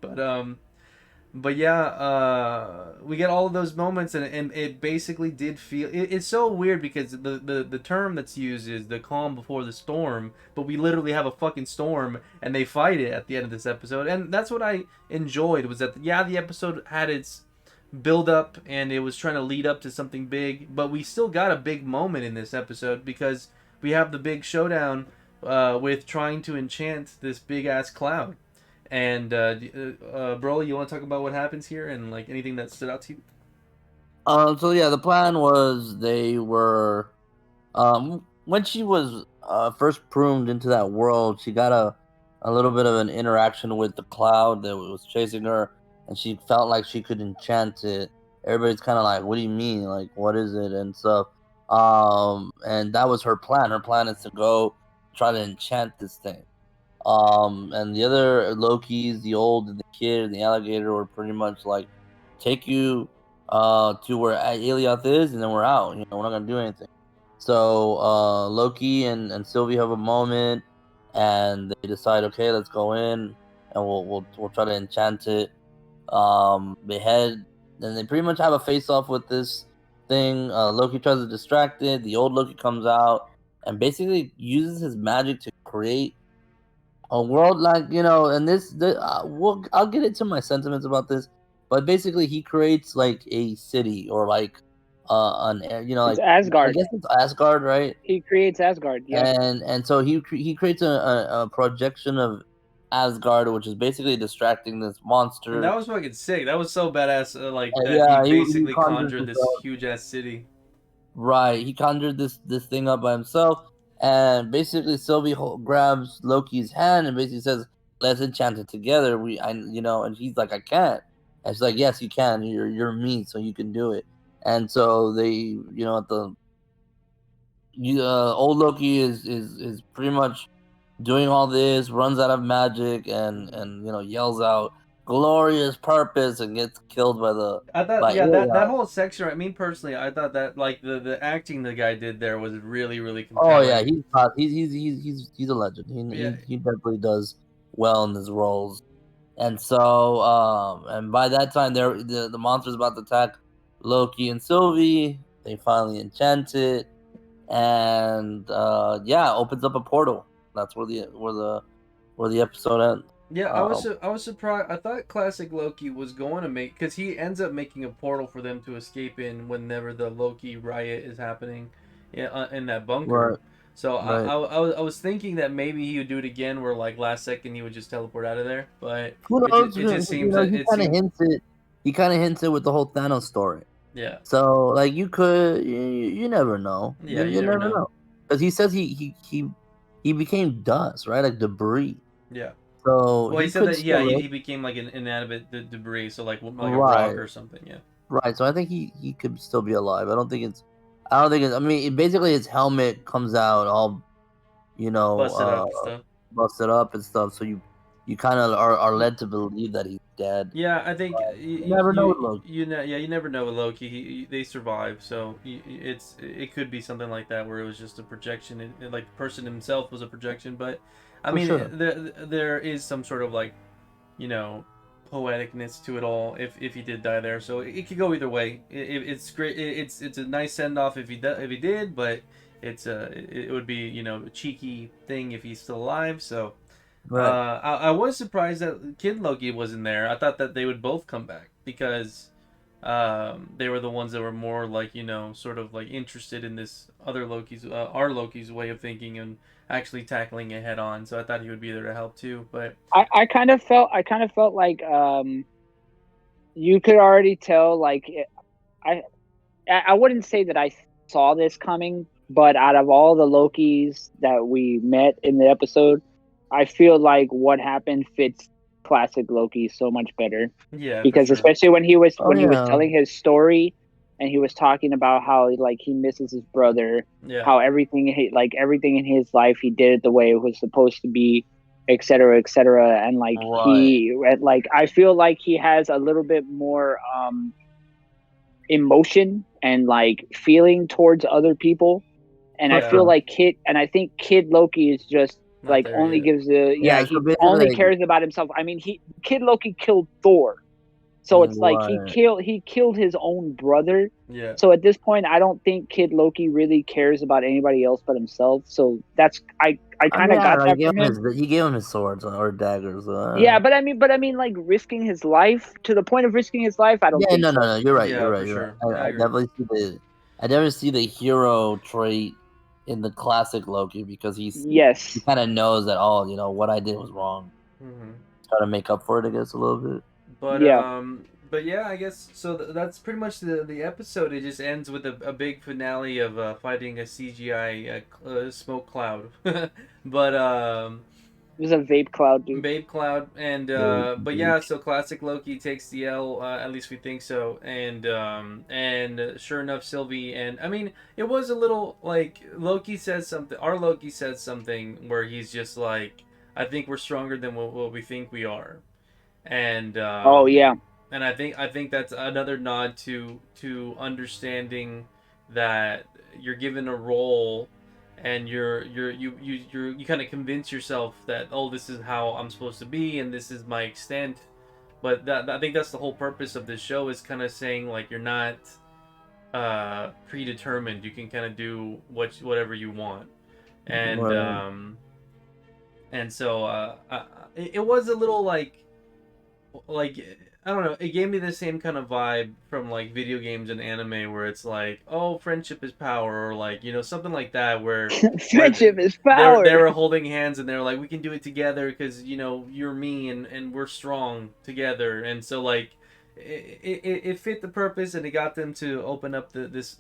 But yeah, we get all of those moments, and it basically did feel. It's so weird because the term that's used is the calm before the storm, but we literally have a fucking storm, and they fight it at the end of this episode, and that's what I enjoyed was that yeah, the episode had its build up and it was trying to lead up to something big, but we still got a big moment in this episode because we have the big showdown with trying to enchant this big ass cloud. And Broly, you want to talk about what happens here and like anything that stood out to you? So yeah, the plan was they were when she was first pruned into that world, she got a little bit of an interaction with the cloud that was chasing her, and she felt like she could enchant it. Everybody's kind of like, "What do you mean? Like, what is it?" And so, and that was her plan. Her plan is to go try to enchant this thing. And the other Lokis, the old and the kid and the alligator, were pretty much like, take you to where Alioth is, and then we're out. We're not gonna do anything. So Loki and Sylvie have a moment, and they decide, okay, let's go in, and we'll try to enchant it. They head, and they pretty much have a face off with this thing. Loki tries to distract it. The old Loki comes out and basically uses his magic to create a world like and I'll get into my sentiments about this, but basically he creates like a city or like It's like I Asgard. guess it's Asgard, right? He creates Asgard. Yeah. And so he creates a projection of Asgard, which is basically distracting this And that monster. was fucking sick. That was so badass. Like And that he yeah, he basically conjures conjured this this up. huge ass city. Right, he conjured this thing up by himself, and basically Sylvie grabs Loki's hand and basically says, "Let's enchant it together." And he's like, "I can't." And she's like, "Yes, you can. You're me, so you can do it." And so they, at the old Loki is pretty much doing all this, runs out of magic, and yells out glorious purpose and gets killed I thought, by yeah, that Ilya. whole section. I mean, personally, I thought that like the acting the guy did there was really really Oh yeah, compelling. he's hot. He's a legend. Yeah, He definitely does well in his roles. And so and by that time the monster's about to attack Loki and Sylvie. They finally enchant it, and yeah, opens up a portal. That's where the episode ends. yeah. Um, I was surprised. I thought classic Loki was going to make because he ends up making a portal for them to escape in whenever the Loki riot is happening, in that bunker. right, So right. I was thinking that maybe he would do it again, where like last second he would just teleport out of there. But Who knows? it just seems that He it kind of seemed hints it. He kind of hints it with the whole Thanos story. yeah, So like you never know. yeah. You You never never know. know, because he says he became dust, right? Like debris. Yeah. So Well, he he said could that yeah, still live. he became like an inanimate debris, so like a rock Right, or something. Yeah. right. So I think he could still be alive. I don't think it's. I mean, basically his helmet comes out all you know Busted up and uh stuff. busted up and stuff. So you kind of are led to believe that he's dead. Yeah, I think You never know with Loki. yeah, you never know with Loki. They survive, so it could be something like that where it was just a projection, like the person himself was a projection. But I For mean, sure. there is some sort of like you know poeticness to it all if he did die there. So it could go either way. It's great. It's a nice send off if he did, but it would be a cheeky thing if he's still alive. So Right. I was surprised that Kid Loki wasn't there. I thought that they would both come back because they were the ones that were more like sort of like interested in this other Loki's our Loki's way of thinking and actually tackling it head on. So I thought he would be there to help too. But I kind of felt like you could already tell like I I wouldn't say that I saw this coming, but out of all the Lokis that we met in the episode, I feel like what happened fits classic Loki so much better. yeah, for Because sure. especially when he was Oh yeah. telling his story and he was talking about how like he misses his brother, Yeah. how everything in his life he did it the way it was supposed to be, etc., etc. And like Right. I feel like he has a little bit more emotion and like feeling towards other people. And I Yeah. feel like I think Kid Loki is just Not like there only yet. gives Yeah. So he only basically, cares about himself. I mean, Kid Loki killed Thor, so it's like right. he killed his own brother. Yeah. So at this point, I don't think Kid Loki really cares about anybody else but himself. So that's I I kind mean, of yeah, got like, that from him. he gave him his swords or daggers. Yeah, but I mean, like risking his life to the point of risking his life. I don't Yeah, think no, no, so. no. You're right. You're Yeah, right. for You're sure. right. I I agree. definitely see the hero trait in the classic Loki because he Yes. kind of knows that what I did was wrong. Hmm. Try to make up for it, I guess, a little bit. But Yeah. but yeah, I guess so. That's pretty much the episode. It just ends with a big finale of fighting a CGI smoke cloud. But It was a vape cloud, dude. Babe Cloud and but Mhm. yeah, so classic Loki takes the L. At least we think so. And sure enough, Sylvie and I mean, it was a little like Loki says something. Our Loki says something where he's just like, "I think we're stronger than what we think we are," and Oh yeah. I think that's another nod to understanding that you're given a role and you kind of convince yourself that, oh, this is how I'm supposed to be and this is my extent. But I think that's the whole purpose of this show, is kind of saying like you're not predetermined. You can kind of do whatever you want. and Right. um and so it was a little like I don't know. It gave me the same kind of vibe from like video games and anime, where it's like, oh, friendship is power, or like something like that, where Friendship is they power. were holding hands and they're like, we can do it together because you're me and we're strong together, and so like it fit the purpose, and it got them to open up this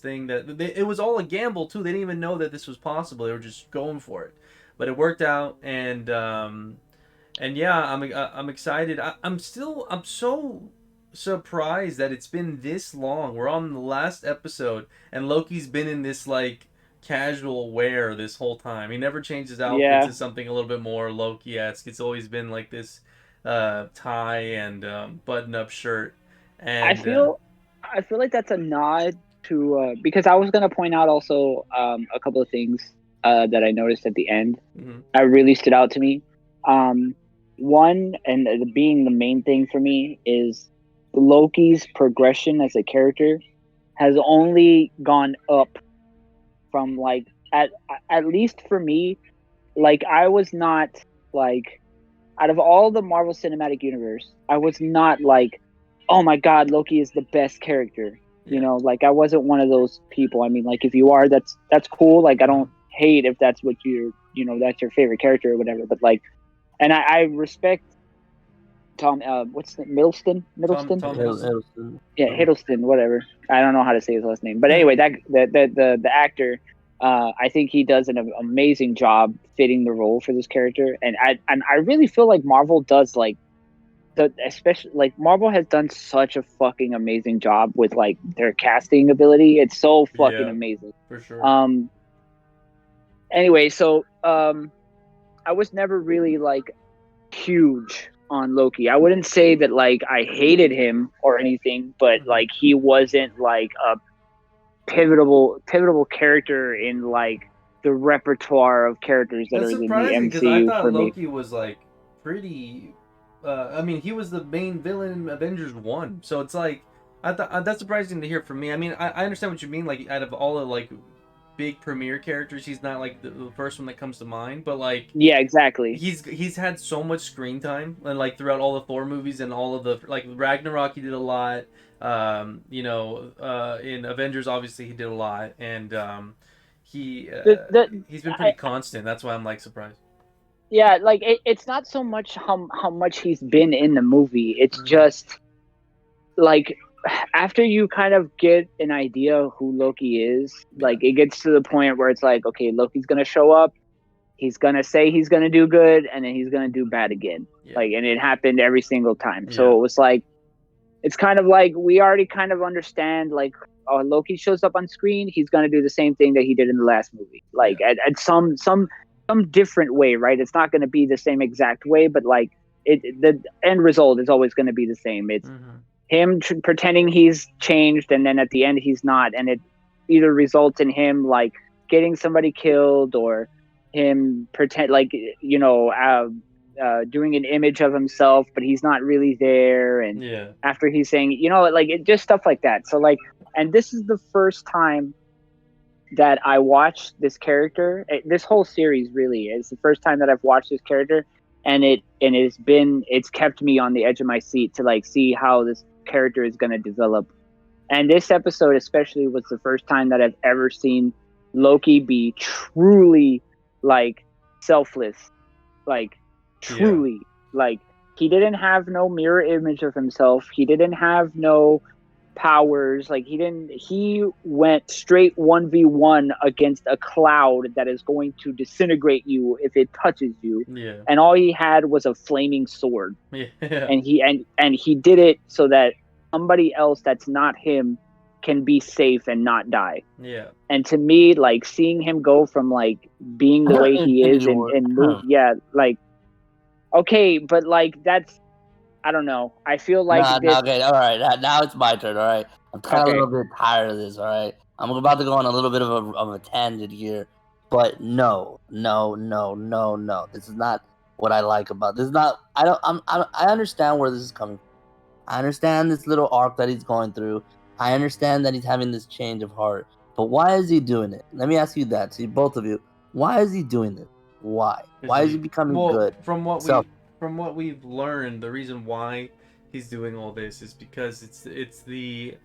thing that it was all a gamble too. They didn't even know that this was possible. They were just going for it, but it worked out, and yeah, I'm excited. I'm so surprised that it's been this long. We're on the last episode, and Loki's been in this like casual wear this whole time. He never changed his outfit Yeah. to something a little bit more Loki-esque. It's always been like this tie and button-up shirt, I and feel I feel like that's a nod to because I was gonna point out also a couple of things that I noticed at the end mhm. that really stood out to me. Um, One, and being the main thing for me, is Loki's progression as a character has only gone up from like at least for me. Like I was not like out of all the Marvel Cinematic Universe, I was not like, oh my god, Loki is the best character. You Yeah. know, like I wasn't one of those people. I mean, like if you are, that's cool. Like I Mhm. don't hate if that's what that's your favorite character or whatever. But like, and I respect Tom. What's the Middleston? Tom Hiddleston. Yeah, Uh, Hiddleston. Whatever. I don't know how to say his last name. But anyway, the actor. I think he does an amazing job fitting the role for this character, and I really feel like Marvel does like especially like Marvel has done such a fucking amazing job with like their casting ability. It's so fucking Yeah, amazing. for sure. Um. Anyway, so I was never really like huge on Loki. I wouldn't say that like I hated him or anything, but Mhm. like he wasn't like a pivotal character in like the repertoire of characters that That's are in the surprising because I MCU thought for me. Loki was like pretty. I mean, he was the main villain in Avengers 1. So it's like, I thought that's surprising to hear from me. I mean, I understand what you mean. Like, out of all the, like, big premiere characters, he's not, like, the first one that comes to mind. But, like, Yeah, exactly. he's had so much screen time, and, like, throughout all the Thor movies and all of the, like, Ragnarok, he did a lot. In Avengers, obviously, he did a lot. And, The he's been pretty constant. That's why I'm, like, surprised. yeah, like it's not so much how much he's been in the movie. It's Mm-hmm. just like after you kind of get an idea of who Loki is, like it gets to the point where it's like, okay, Loki's gonna show up, he's gonna say he's gonna do good, and then he's gonna do bad again. Yeah. Like, and it happened every single time. Yeah. So it was like, it's kind of like we already kind of understand, like, oh, Loki shows up on screen, he's gonna do the same thing that he did in the last movie, like at some different way, right? It's not gonna be the same exact way, but like the end result is always gonna be the same. It's Mm-hmm. him pretending he's changed, and then at the end he's not, and it either results in him like getting somebody killed, or him pretend like, doing an image of himself, but he's not really there, and Yeah. after he's saying, like it, just stuff like that. So like, and this is the first time that I watched this character. This whole series really is the first time that I've watched this character, and it's kept me on the edge of my seat to like see how this character is going to develop. And this episode especially was the first time that I've ever seen Loki be truly like selfless, like truly like he didn't have no mirror image of himself. He didn't have no powers. Like he went straight 1v1 against a cloud that is going to disintegrate you if it touches you. Yeah. And all he had was a flaming sword. Yeah. And he did it so that somebody else that's not him can be safe and not die. Yeah. And to me, like seeing him go from like being the way he is and move, like, okay, but like that's, I don't know. I feel like Okay, all right. Now it's my turn. All right, I'm kind of a little bit tired of this. All right, I'm about to go on a little bit of a tangent here, but no. This is not what I like about this. Is not. I don't. I understand where this is coming from. I understand this little arc that he's going through. I understand that he's having this change of heart. But why is he doing it? Let me ask you that. See, both of you. Why is he doing this? Why? Why is he becoming good? From what we've learned, the reason why he's doing all this is because it's the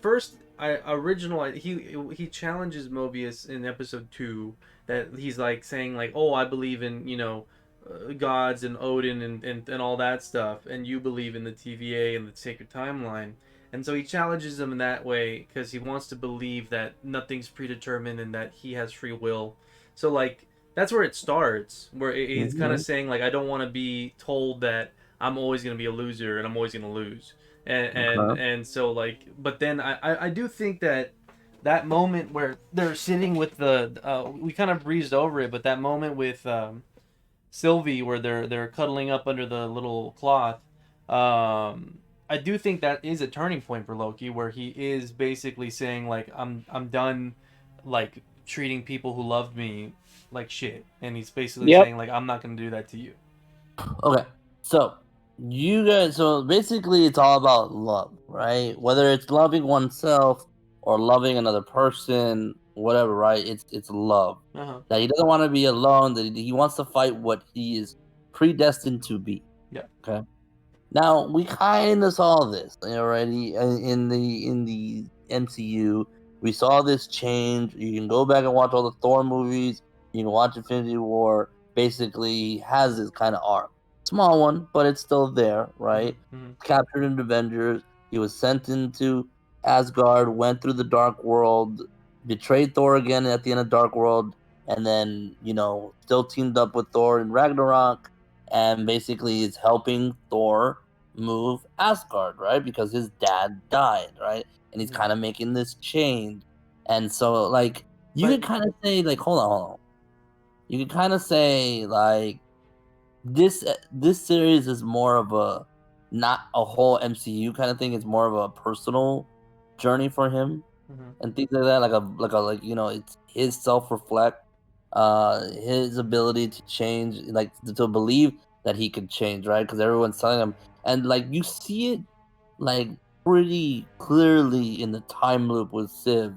first original. He challenges Mobius in episode 2, that he's like saying like, oh, I believe in gods and Odin and all that stuff, and you believe in the TVA and the sacred timeline. And so he challenges him in that way because he wants to believe that nothing's predetermined and that he has free will. So like that's where it starts, where he's kind of saying like, I don't want to be told that I'm always going to be a loser and I'm always going to lose. And so like, but then I do think that moment where they're sitting with the we kind of breezed over it, but that moment with Sylvie where they're cuddling up under the little cloth, I do think that is a turning point for Loki, where he is basically saying like, I'm done like treating people who loved me like shit, and he's basically saying like, I'm not gonna do that to you. Okay, so you guys, so basically it's all about love, right? Whether it's loving oneself or loving another person, whatever, right? It's love. That he doesn't want to be alone, that he wants to fight what he is predestined to be. Yeah. Okay. Now we kind of saw this already in the MCU. We saw this change. You can go back and watch all the Thor movies. You can watch Infinity War. Basically, has this kind of arc. Small one, but it's still there, right? Mm-hmm. Captured in Avengers. He was sent into Asgard, went through the Dark World, betrayed Thor again at the end of Dark World, and then, still teamed up with Thor in Ragnarok, and basically is helping Thor move Asgard, right? Because his dad died, right? And he's kind of making this change. And so, like, you could kind of say, like, hold on. You could kind of say, like, this series is more of a, not a whole MCU kind of thing. It's more of a personal journey for him and things like that. Like it's his self-reflect, his ability to change, like to believe that he could change, right? Because everyone's telling him, and like you see it like pretty clearly in the time loop with Civ,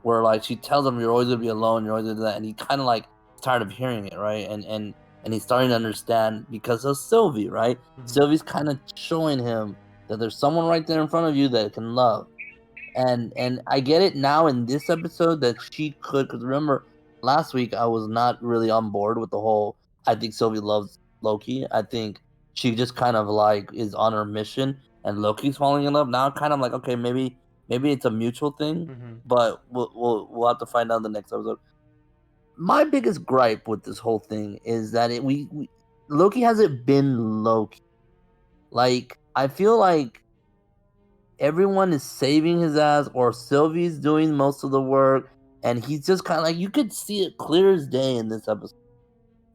where like she tells him you're always gonna be alone, you're always gonna do that, and he kind of like is tired of hearing it, right? And he's starting to understand because of Sylvie, right? Sylvie's kind of showing him that there's someone right there in front of you that can love. And I get it now in this episode that she could, because remember last week I was not really on board with the whole I think Sylvie loves Loki. I think she just kind of like is on her mission and Loki's falling in love. Now kind of like, okay, maybe it's a mutual thing, but we'll have to find out in the next episode. My biggest gripe with this whole thing is that we Loki hasn't been Loki. Like I feel like everyone is saving his ass, or Sylvie's doing most of the work, and he's just kind of like, you could see it clear as day in this episode.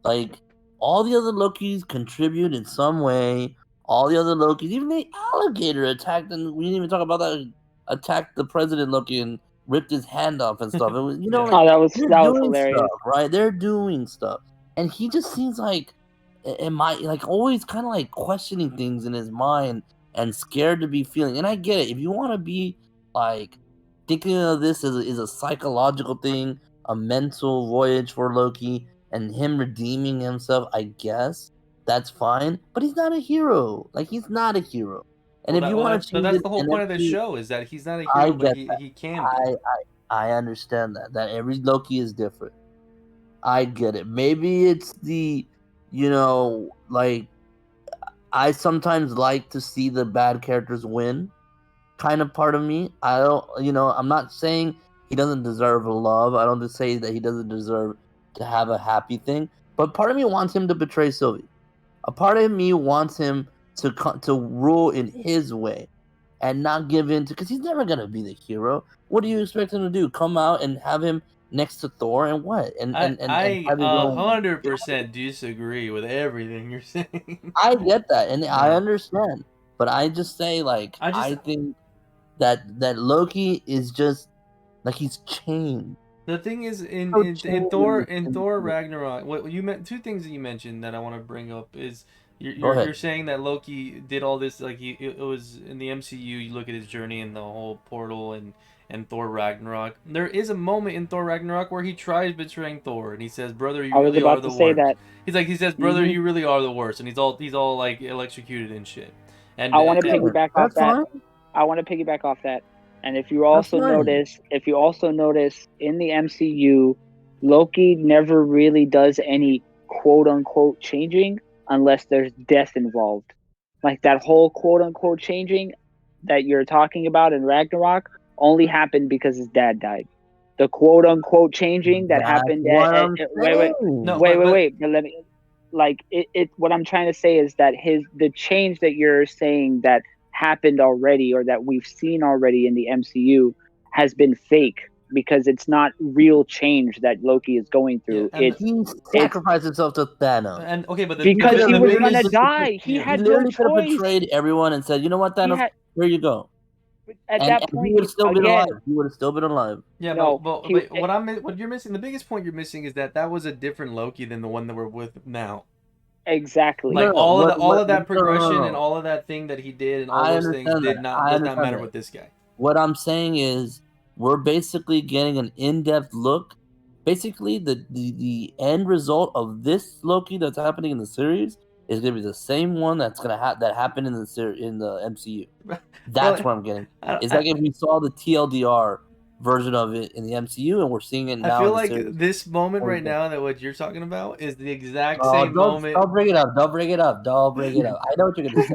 Like all the other Lokis contribute in some way. All the other Lokis, even the alligator attacked, and we didn't even talk about that. Attacked the president Loki and ripped his hand off and stuff. It was, you know, like that was they're doing hilarious. stuff, right? They're doing stuff, and he just seems like, am I like always kind of like questioning things in his mind and scared to be feeling. And I get it. If you want to be like thinking of this as a psychological thing, a mental voyage for Loki, and him redeeming himself, I guess that's fine. But he's not a hero. Like he's not a hero. And if you want to, that's the whole point of this show is that he's not a hero, but he can be. I understand that every Loki is different. I get it. Maybe it's the, like I sometimes like to see the bad characters win, kind of part of me. I don't, I'm not saying he doesn't deserve love. I don't just say that he doesn't deserve to have a happy thing. But part of me wants him to betray Sylvie. A part of me wants him to rule in his way and not give in to, because he's never going to be the hero. What do you expect him to do? Come out and have him next to Thor and what? I 100% disagree with everything you're saying. I get that, and I understand, but I just say I think that Loki is just like he's changed. The thing is, in Thor Ragnarok, what you meant, two things that you mentioned that I want to bring up is you're saying that Loki did all this, like it was in the MCU. You look at his journey in the whole portal and Thor Ragnarok. There is a moment in Thor Ragnarok where he tries betraying Thor, and he says, "Brother, you really are the worst." He says, "Brother, you really are the worst," and he's all like electrocuted and shit. And I want to piggyback off that. I want to piggyback off that. And if you also notice in the MCU, Loki never really does any quote unquote changing unless there's death involved. Like that whole quote unquote changing that you're talking about in Ragnarok only happened because his dad died. The quote unquote changing that happened wait. But let me, like it. What I'm trying to say is that the change that you're saying that happened already or that we've seen already in the MCU has been fake, because it's not real change that Loki is going through. He sacrificed himself to Thanos. And but because he was gonna die. He had no choice. Could have betrayed everyone and said, "You know what, Thanos? Here you go." At that point, he would have still been alive. He would have still been alive. Yeah, but what you're missing, the biggest point you're missing is that was a different Loki than the one that we're with now. Exactly. Like all of that progression and all of that thing that he did and all those things does not matter with this guy. What I'm saying is we're basically getting an in-depth look. Basically, the end result of this Loki that's happening in the series is gonna be the same one that happened in the MCU. That's what I'm getting. It's like if we saw the TLDR version of it in the MCU and we're seeing it now. I feel like this moment right now that what you're talking about is the exact same moment. Don't bring it up. Don't bring it up. I know what you're gonna say.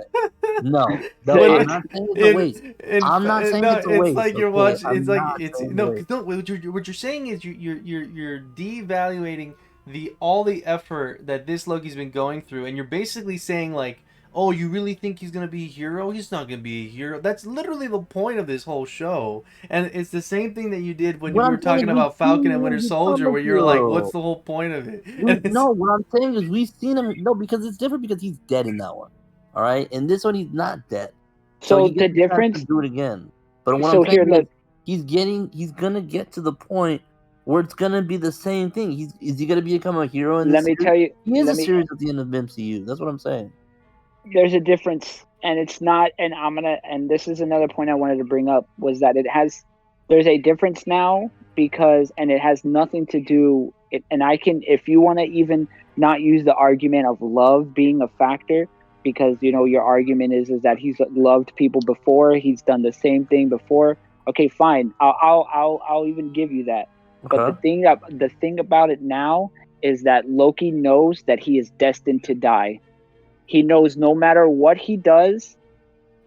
No, I'm not saying it's a waste. I'm not saying it's a waste. It's like you're watching. It's like it's no. What you're saying is you're devaluating all the effort that this Loki's been going through, and you're basically saying like, oh, you really think he's gonna be a hero? He's not gonna be a hero. That's literally the point of this whole show, and it's the same thing that you did when you were talking about Falcon and Winter Soldier, where you're like, what's the whole point of it? No, what I'm saying is we've seen him. No, because it's different because he's dead in that one. All right, in this one he's not dead. So the difference. Do it again. But what I'm saying is he's gonna get to the point where it's gonna be the same thing. Is he gonna become a hero in Let this me series? tell you. He is Let a me. series at the end of MCU. That's what I'm saying. There's a difference, and it's not. And I'm gonna. And this is another point I wanted to bring up was that it has. There's a difference now because, and it has nothing to do. And I can, if you want to even not use the argument of love being a factor, because your argument is that he's loved people before, he's done the same thing before. Okay, fine. I'll even give you that. But Okay. the thing about it now is that Loki knows that he is destined to die. He knows no matter what he does,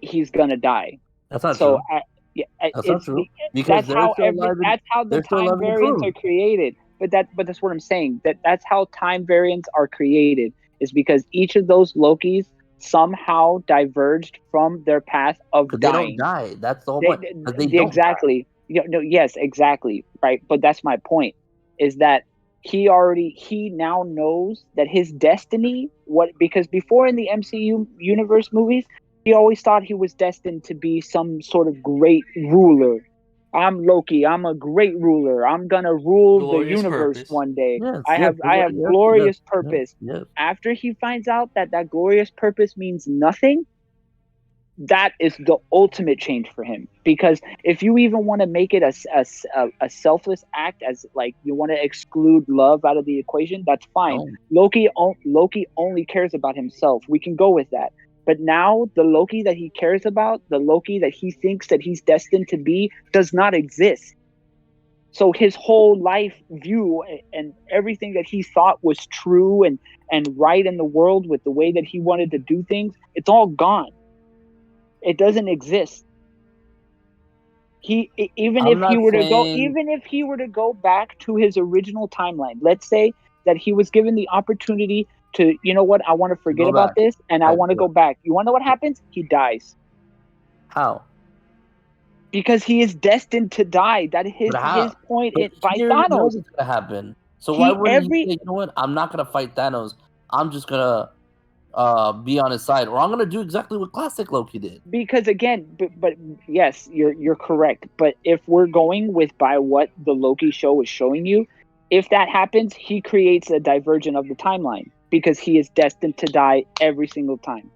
he's gonna die. That's not So true. yeah, That's not true. Because that's how the they're still time alive in the variants are crew. created. But that's what I'm saying. That's how time variants are created, is because each of those Lokis somehow diverged from their path of Because they don't dying. die. That's the whole They, point. Because they don't die. exactly. No, yes, exactly. Right. But that's my point, is that he now knows that his destiny, because before in the MCU universe movies, he always thought he was destined to be some sort of great ruler. I'm Loki. I'm a great ruler. I'm gonna rule the Glorious universe purpose. one day. Yes, I yes, have I have yes, yes, glorious yes, purpose. yes. After he finds out that that glorious purpose means nothing, that is the ultimate change for him. Because if you even want to make it a selfless act, as like you want to exclude love out of the equation, that's fine. No. Loki only cares about himself. We can go with that. But now the Loki that he cares about, the Loki that he thinks that he's destined to be, does not exist. So his whole life view and everything that he thought was true and right in the world with the way that he wanted to do things, it's all gone. It doesn't exist. Even I'm if he not were to go saying even if he were to go back to his original timeline, let's say that he was given the opportunity to, you know what, I want to to forget go about back. this and I Right, want to yeah. go back. You want to know what happens? He dies. How? Because he is destined to die. That But is how? his point But by he already knows Thanos. it's gonna happen. So why He wouldn't he every say, you know what? I'm not gonna fight Thanos. I'm just gonna be on his side, or I'm gonna do exactly what classic Loki did. Because again, but yes, you're correct. But if we're going with by what the Loki show is showing you, if that happens, he creates a diversion of the timeline because he is destined to die every single time.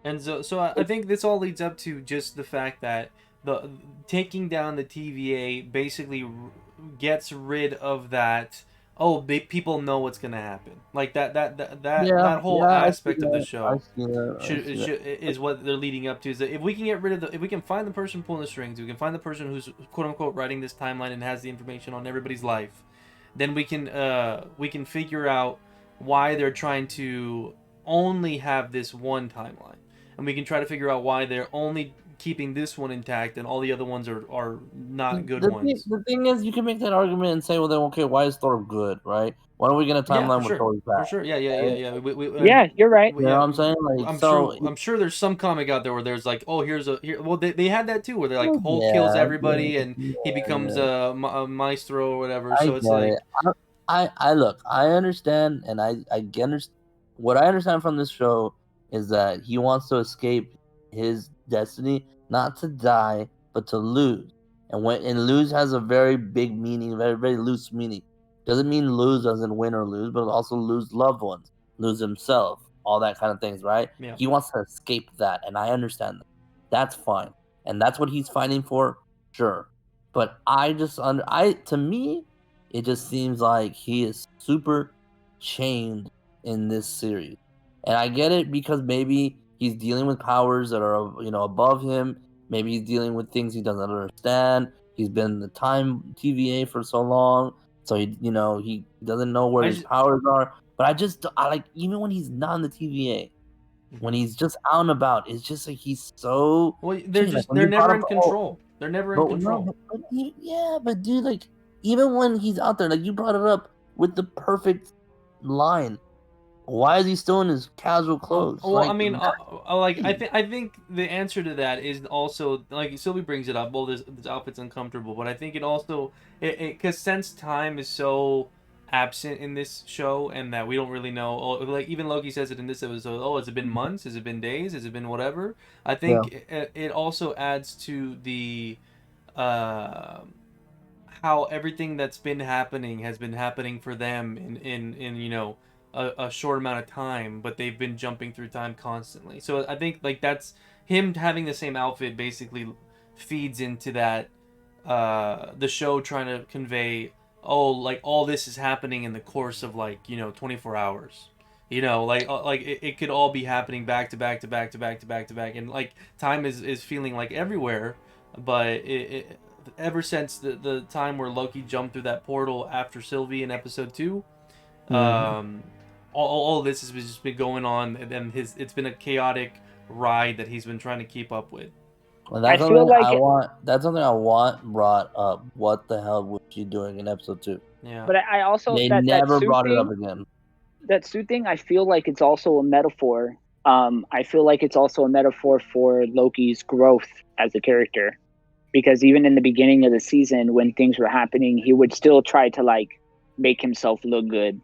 And so I think this all leads up to just the fact that the taking down the TVA basically gets rid of that. Oh, people know what's gonna happen. Like that whole Yeah, I see aspect of the that. I show see that. I see that. is what they're leading up to. Is that if we can get rid of if we can find the person pulling the strings, we can find the person who's quote unquote writing this timeline and has the information on everybody's life, then we can figure out why they're trying to only have this one timeline, and we can try to figure out why they're only keeping this one intact and all the other ones are not good ones. The thing is, you can make that argument and say, well, then okay, why is Thor good, right? Why don't we get a Yeah, for timeline with sure, Thor's bad, for sure. Yeah, yeah, yeah, right? yeah. Yeah, you're right. You know Yeah. what I'm saying? Like, so I'm sure there's some comic out there where there's like, oh, here. Well, they had that too, where they're like, Hulk kills yeah, everybody and he becomes yeah. a maestro or whatever. I So it's get it. like, I look, I understand, and I get what I understand from this show is that he wants to escape his destiny, not to die, but to lose. And lose has a very big meaning, very very loose meaning. Doesn't mean lose as in win or lose, but also lose loved ones, lose himself, all that kind of things, right? yeah. He wants to escape that, and I understand that. That's fine, and that's what he's fighting for, sure. But to me, it just seems like he is super chained in this series. And I get it because maybe he's dealing with powers that are, above him. Maybe he's dealing with things he doesn't understand. He's been in the time TVA for so long, so he doesn't know where I his just, powers are. But I like, even when he's not in the TVA, when he's just out and about, it's just like he's so well, chained. Like when they're you brought never up, in control. They're never in but no, control. yeah, but dude, like even when he's out there, like you brought it up with the perfect line. Why is he still in his casual clothes? Well, I Like, mean, like I think the answer to that is also like Sylvie brings it up. Well, this outfit's uncomfortable, but I think it also because since time is so absent in this show and that we don't really know. Oh, like even Loki says it in this episode. Oh, has it been months? Has it been days? Has it been whatever? I yeah, think it also adds to the uh, how everything that's been happening has been happening for them in a short amount of time, but they've been jumping through time constantly. So I think like that's him having the same outfit basically feeds into that the show trying to convey, oh, like all this is happening in the course of like 24 hours. Like it could all be happening back to back to back to back to back to back, and like time is feeling like everywhere, but ever since the time where Loki jumped through that portal after Sylvie in episode 2, Mhm. all this has just been going on, and it's been a chaotic ride that he's been trying to keep up with. And I that's feel something like, I want. That's something I want brought up. What the hell was she doing in episode 2? Yeah. but I also They that never suit brought it up thing, again. I feel like it's also a metaphor. I feel like it's also a metaphor for Loki's growth as a character, because even in the beginning of the season, when things were happening, he would still try to like make himself look good.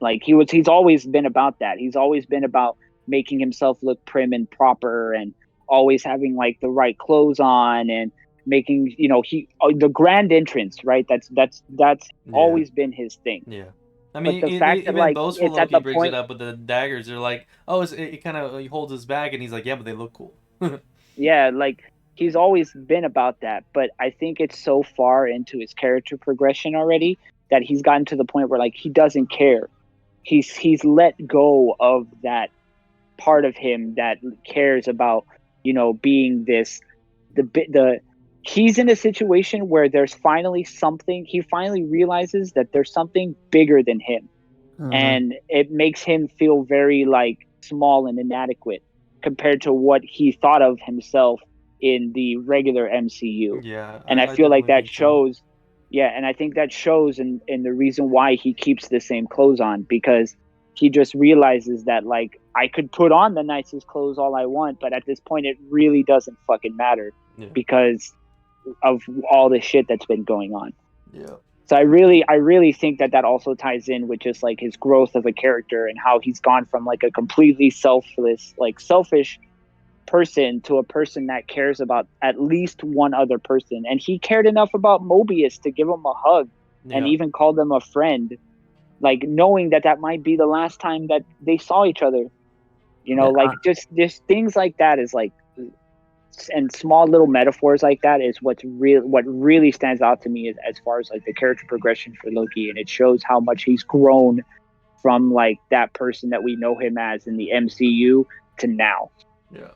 Like he's always been about that. He's always been about making himself look prim and proper, and always having like the right clothes on, and making the grand entrance, right? That's Yeah. always been his thing. Yeah. I But mean, the fact that even like boastful it's at Loki the brings it point, up with the daggers. They're like, oh, it kind of he holds his back, and he's like, yeah, but they look cool. yeah, like he's always been about that. But I think it's so far into his character progression already that he's gotten to the point where like he doesn't care. He's let go of that part of him that cares about being this the he's in a situation where there's finally something. He finally realizes that there's something bigger than him, Mhm. and it makes him feel very like small and inadequate compared to what he thought of himself in the regular MCU. Yeah, And I I feel like definitely that think so. shows, yeah, and I think that shows in the reason why he keeps the same clothes on, because he just realizes that like I could put on the nicest clothes all I want, but at this point it really doesn't fucking matter Yeah. because of all the shit that's been going on. Yeah. So I really think that also ties in with just like his growth of a character and how he's gone from like a completely selfless, like selfish person to a person that cares about at least one other person. And he cared enough about Mobius to give him a hug and Yeah. even called him a friend, like knowing that might be the last time that they saw each other. Yeah, Like just things like that is like, and small little metaphors like that is what really stands out to me as far as like the character progression for Loki, and it shows how much he's grown from like that person that we know him as in the MCU to now. Yeah.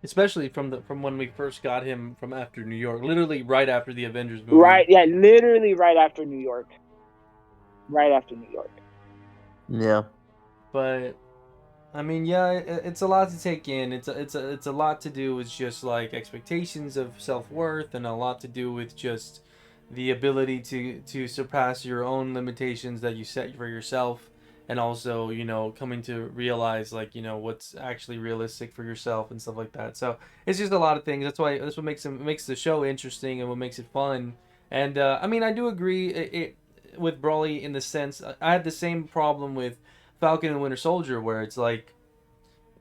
Especially from when we first got him from after New York, literally right after the Avengers movie. Right, yeah, literally right after New York. Right after New York. yeah. But I mean, yeah, it's a lot to take in. It's a lot to do with just like expectations of self worth, and a lot to do with just the ability to surpass your own limitations that you set for yourself, and also coming to realize like what's actually realistic for yourself and stuff like that. So it's just a lot of things. That's what makes the show interesting and what makes it fun. And I mean, I do agree with Broly in the sense I had the same problem with Falcon and Winter Soldier, where it's like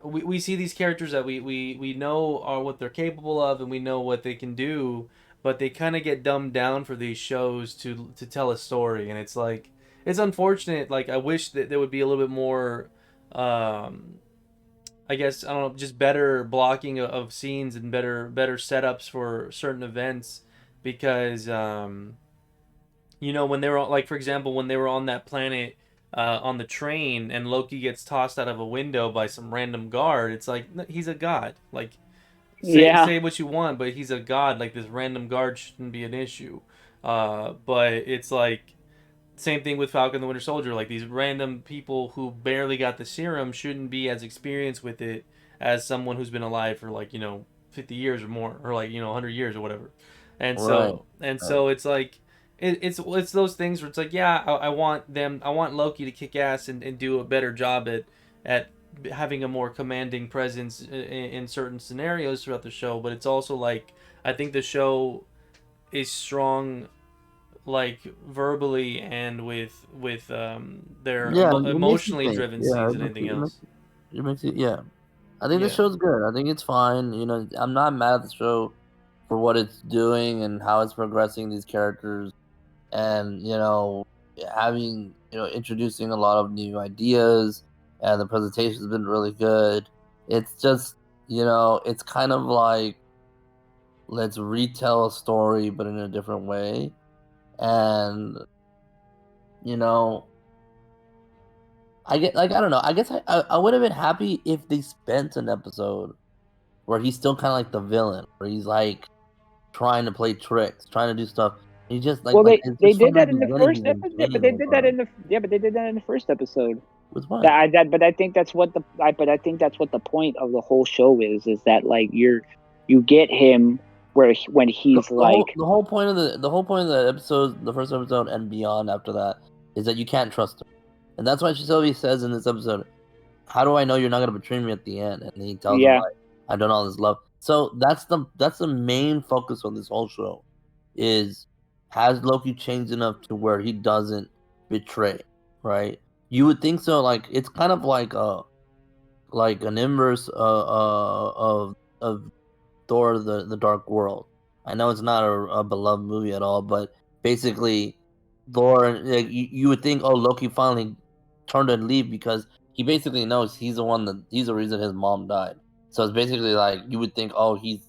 we see these characters that we know are what they're capable of, and we know what they can do, but they kind of get dumbed down for these shows to tell a story, and it's like it's unfortunate. Like I wish that there would be a little bit more, um, I guess I don't know, just better blocking of scenes and better setups for certain events, because when they were like, for example, when they were on that planet on the train, and Loki gets tossed out of a window by some random guard. It's like he's a god. Like Yeah. say what you want, but he's a god. Like this random guard shouldn't be an issue. But it's like same thing with Falcon the Winter Soldier. Like these random people who barely got the serum shouldn't be as experienced with it as someone who's been alive for like 50 years or more, or like 100 years or whatever. And Right. so it's like it's those things where it's like, yeah, I want Loki to kick ass and do a better job at having a more commanding presence in certain scenarios throughout the show. But it's also like I think the show is strong, like verbally and with their Yeah, it makes you emotionally think. driven Yeah, scenes than anything else. it makes you. Yeah, I think the Yeah. show's good. I think it's fine. I'm not mad at the show for what it's doing and how it's progressing these characters. and having introducing a lot of new ideas, and the presentation's been really good. It's just it's kind of like, let's retell a story but in a different way. And I get, like, I don't know, I guess I would have been happy if they spent an episode where he's still kind of like the villain, where he's like trying to play tricks, trying to do stuff. He just Well, it's they just did from the that in the beginning first he's been episode, but shitting they with did that her. in the but they did that in the first episode. With what? But I think that's what the point of the whole show is that like you get him when he's like, The whole point of the episode, the first episode and beyond after that, is that you can't trust him, and that's why Sylvie says in this episode, "How do I know you're not gonna betray me at the end?" And he tells him yeah, like, "I don't know this love." So that's the main focus of this whole show, is has Loki changed enough to where he doesn't betray, right? You would think so. Like, it's kind of like an inverse of Thor: The Dark World. I know it's not a beloved movie at all, but basically, Thor, like, you would think, oh, Loki finally turned and leave because he basically knows he's the reason his mom died. So it's basically like, you would think, oh, he's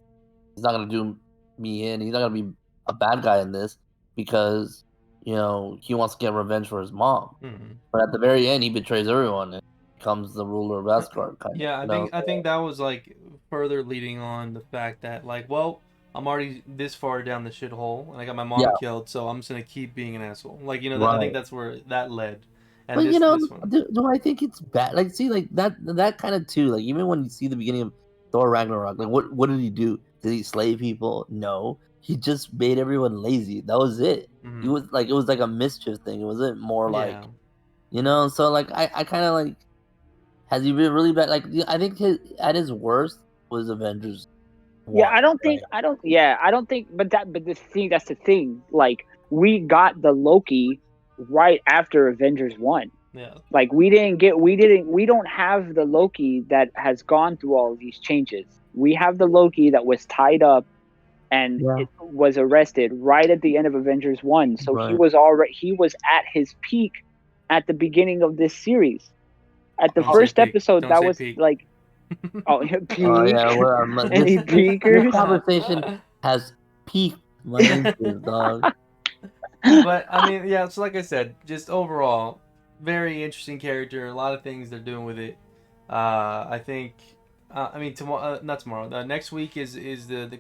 not gonna do me in. He's not gonna be a bad guy in this because he wants to get revenge for his mom. Mm-hmm. But at the very end, he betrays everyone and becomes the ruler of Asgard. Yeah, I think that was like further leading on the fact that, like, well, I'm already this far down the shithole and I got my Yeah, mom killed, so I'm just gonna keep being an asshole. Like, I think right. that's where that led. And But this one, do I think it's bad? Like, see, like that kind of too. Like, even when you see the beginning of Thor Ragnarok, like, what did he do? Did he slay people? No, he just made everyone lazy. That was it. He mm-hmm. was like, it was like a mischief thing. It wasn't more Yeah. like, So like, I kind of like, has he been really bad? Like, I think at his worst was Avengers yeah. one, right? I don't think. That's the thing. Like, we got the Loki right after Avengers 1. Yeah. Like, we don't have the Loki that has gone through all of these changes. We have the Loki that was tied up and Yeah, it was arrested right at the end of Avengers 1. So right. he was at his peak at the beginning of this series. At the Don't say first peak. episode, Don't that say was peak. like, oh, Oh peak. yeah, well, Any this peakers? conversation has piqued my interest, dog. But I mean, yeah. So like I said, just overall, very interesting character. A lot of things they're doing with it. I think. I mean, tomorrow, not tomorrow. Next week is the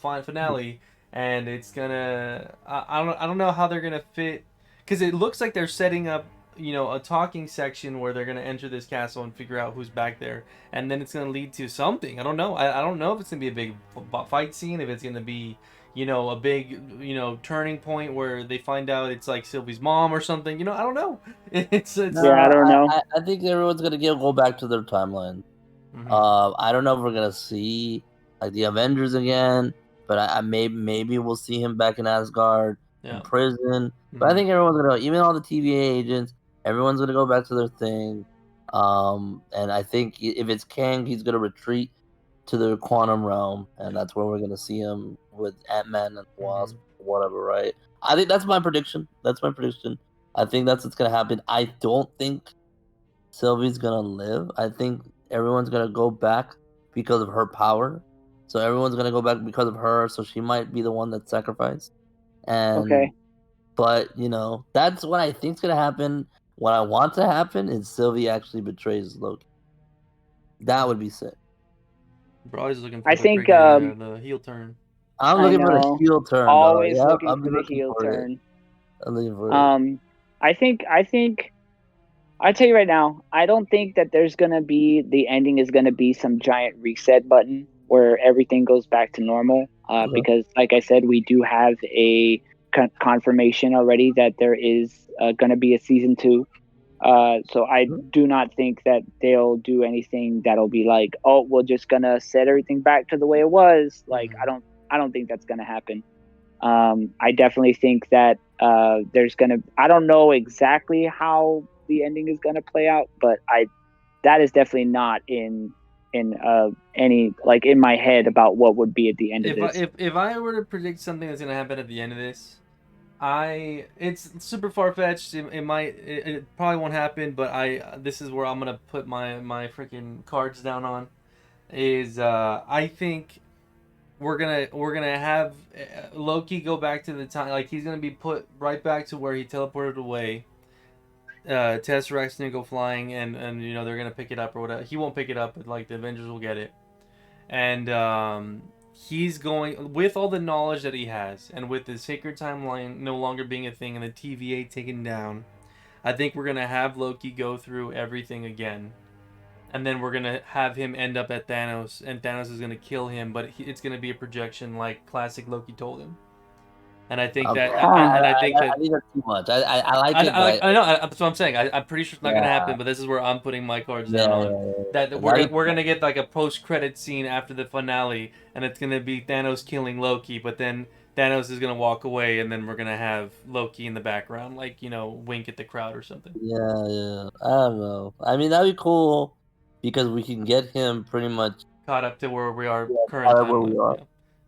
final finale, and it's gonna. I don't know how they're gonna fit, because it looks like they're setting up, a talking section where they're gonna enter this castle and figure out who's back there, and then it's gonna lead to something. I don't know. I don't know if it's gonna be a big fight scene, if it's gonna be, a big, turning point where they find out it's like Sylvie's mom or something. I don't know. No, It's. Yeah, I don't know. I think everyone's gonna go back to their timeline. Mhm. I don't know if we're gonna see like the Avengers again, but I maybe we'll see him back in Asgard in Yeah. prison. But I Mhm. think everyone's gonna, even all the TVA agents, everyone's gonna go back to their thing. And I think if it's Kang, he's gonna retreat to the quantum realm, and that's where we're gonna see him with Ant-Man and Wasp, whatever, right? I think that's my prediction. I think that's what's gonna happen. I don't think Sylvie's gonna live. I think everyone's gonna go back because of her power. So everyone's gonna go back because of her. So she might be the one that's sacrificed. And Okay. but that's what I think's gonna happen. What I want to happen is Sylvie actually betrays Loki. That would be sick. We're always looking I for the think freaking the heel turn. I'm I looking for the know. heel turn, dog. Always Yep, looking I'm for the looking heel for it. turn. I'm looking for it. I think I tell you right now, I don't think that the ending is gonna be some giant reset button where everything goes back to normal. Okay. Because, like I said, we do have a confirmation already that there is gonna be a season 2. So I do not think that they'll do anything that'll be like, oh, we're just gonna set everything back to the way it was. Like, Mhm. I don't think that's gonna happen. I definitely think that I don't know exactly how the ending is gonna play out, but that is definitely not in any, like, in my head about what would be at the end of this. If I were to predict something that's gonna happen at the end of this, It's super far fetched. It probably won't happen, but this is where I'm gonna put my freaking cards down on. Is I think we're gonna have Loki go back to the time, like he's gonna be put right back to where he teleported away. Tesseract's gonna go flying, and they're gonna pick it up or whatever. He won't pick it up, but like the Avengers will get it, and he's going with all the knowledge that he has, and with the sacred timeline no longer being a thing and the TVA taken down. I think we're gonna have Loki go through everything again, and then we're gonna have him end up at Thanos, and Thanos is gonna kill him, but it's gonna be a projection like classic Loki told him. And I think Okay. that, Huh. and I think I that think that's too much. I like it, but I know that's what I'm saying. I'm pretty sure it's not gonna yeah, happen, but this is where I'm putting my cards yeah, down yeah, on. yeah. That we're gonna get like a post credit scene after the finale, and it's gonna be Thanos killing Loki, but then Thanos is gonna walk away, and then we're gonna have Loki in the background, like wink at the crowd or something. Yeah, yeah. I don't know. I mean, that'd be cool because we can get him pretty much Caught up to where we are current out of where we timeline. are. Yeah.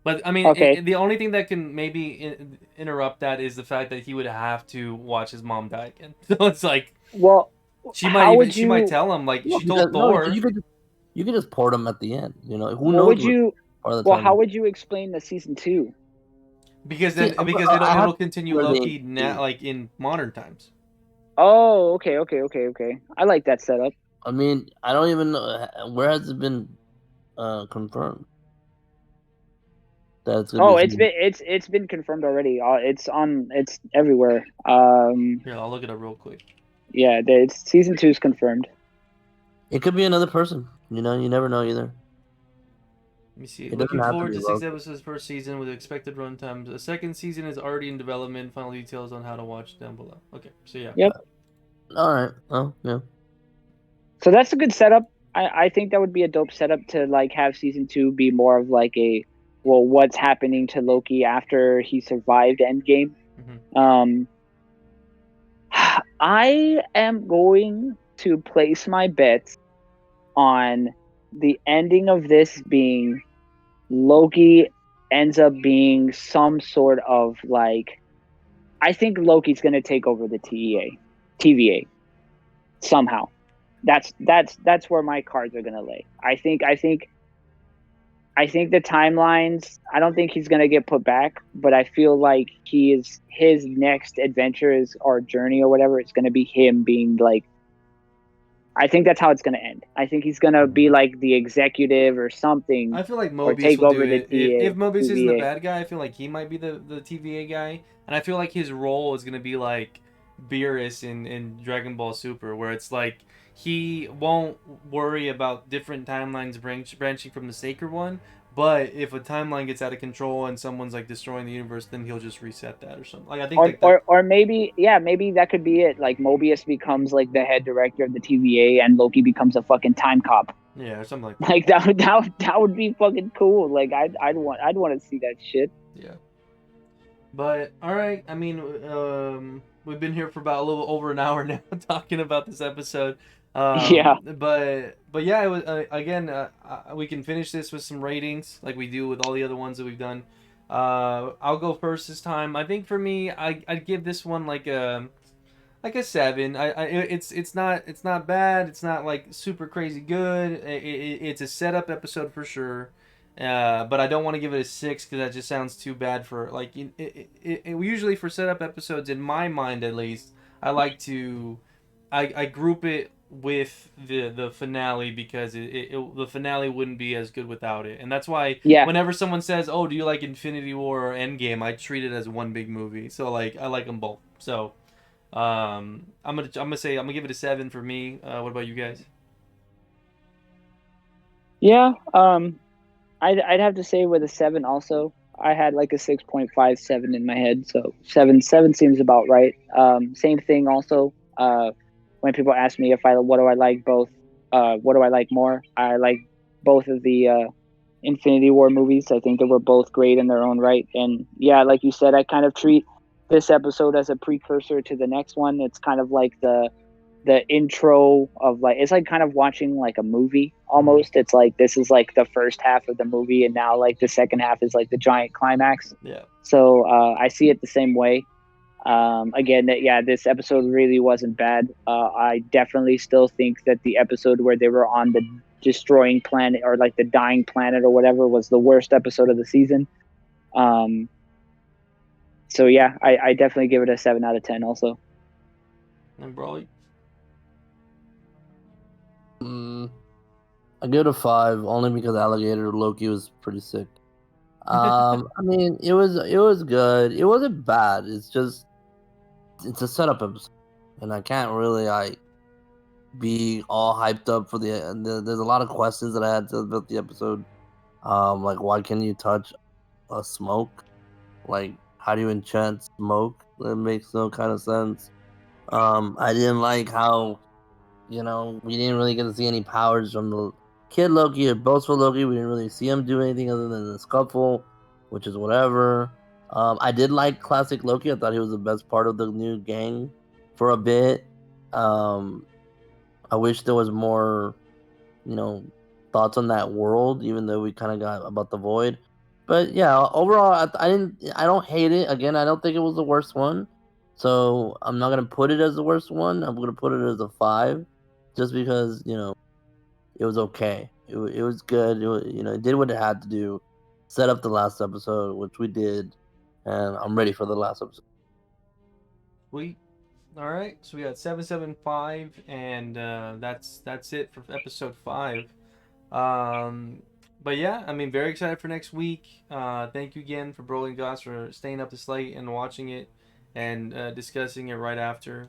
But I mean, Okay. the only thing that can maybe interrupt that is the fact that he would have to watch his mom die again. So it's like Well, how would she might you? tell him, like No, she because told no, Thor. you could just port him at the end. Who What knows would what you? part of the Well, time. how would you explain the season 2? Because See, then because I have it'll continue where Loki they. now, like in modern times. Oh, okay. I like that setup. I mean, I don't even know where has it been confirmed that it's gonna be Oh, a season. it's been confirmed already. It's everywhere. Here, I'll look it up real quick. Yeah, it's season 2 is confirmed. It could be another person. You never know either. Let me see. It doesn't Looking have to forward be to 6 Loki. episodes per season with expected run times. A second season is already in development. Final details on how to watch down below. Okay, so yeah. Yep. All right. Oh yeah. So that's a good setup. I think that would be a dope setup to like have season 2 be more of like what's happening to Loki after he survived Endgame. Mhm. I am going to place my bets on the ending of this being Loki ends up being some sort of like, I think Loki's going to take over the TVA somehow. That's where my cards are going to lay. I think the timelines, I don't think he's going to get put back, but I feel like his next adventures or journey or whatever, it's going to be him being like, I think that's how it's going to end. I think he's going to be like the executive or something, I feel like or Mobius take will do over the it. If Mobius isn't the TVA. bad guy, I feel like he might be the TVA guy, and I feel like his role is gonna be like Beerus in Dragon Ball Super, where it's like he won't worry about different timelines branching from the sacred one. But if a timeline gets out of control and someone's like destroying the universe, then he'll just reset that or something. Like I think like that. Or maybe, yeah, maybe that could be it. Like Mobius becomes like the head director of the TVA, and Loki becomes a fucking time cop. Yeah, or something like that. Like that would be fucking cool. Like I'd want to see that shit. Yeah. But all right, I mean, we've been here for about a little over an hour now talking about this episode. Yeah. But yeah, it was again. We can finish this with some ratings, like we do with all the other ones that we've done. I'll go first this time. I think for me, I'd give this one like a 7. It's not bad. It's not like super crazy good. It's a setup episode for sure. But I don't want to give it a 6 because that just sounds too bad for like usually for setup episodes in my mind at least I like to I group it with the finale because the finale wouldn't be as good without it, and that's why Yeah. whenever someone says, "Oh, do you like Infinity War or Endgame?" I treat it as one big movie. So like I like them both. So I'm gonna give it a 7 for me. What about you guys? Yeah. I'd have to say with a 7 also. I had like a 6.57 in my head, so 7 seems about right. Same thing also. When people ask me what do I like both, what do I like more? I like both of the Infinity War movies. I think they were both great in their own right. And yeah, like you said, I kind of treat this episode as a precursor to the next one. It's kind of like the intro of like, it's like kind of watching like a movie almost. It's like this is like the first half of the movie, and now like the second half is like the giant climax. Yeah. So I see it the same way. Again, this episode really wasn't bad. I definitely still think that the episode where they were on the destroying planet, or like the dying planet or whatever, was the worst episode of the season. So yeah, I definitely give it a 7 out of 10 also. And Broly. I give it a 5 only because Alligator Loki was pretty sick. I mean, it was good. It wasn't bad. It's a setup episode, and I can't really like be all hyped up for there's a lot of questions that I had to about the episode. Like why can you touch a smoke? Like how do you enchant smoke? That makes no kind of sense. I didn't like how we didn't really get to see any powers from the kid Loki or boastful Loki. We didn't really see him do anything other than the scuffle, which is whatever. I did like classic Loki. I thought he was the best part of the new gang for a bit. Um, I wish there was more, you know, thoughts on that world, even though we kind of got about the void. But yeah, overall, I don't hate it. Again, I don't think it was the worst one. So I'm not gonna put it as the worst one. I'm gonna put it as a 5, just because it was okay. It was good. It did what it had to do, set up the last episode, which we did, and I'm ready for the last episode. Sweet. All right, so we got 775, and that's it for episode 5. Um, but yeah, I mean, very excited for next week. Thank you again for Broly and Goss for staying up this late and watching it and discussing it right after.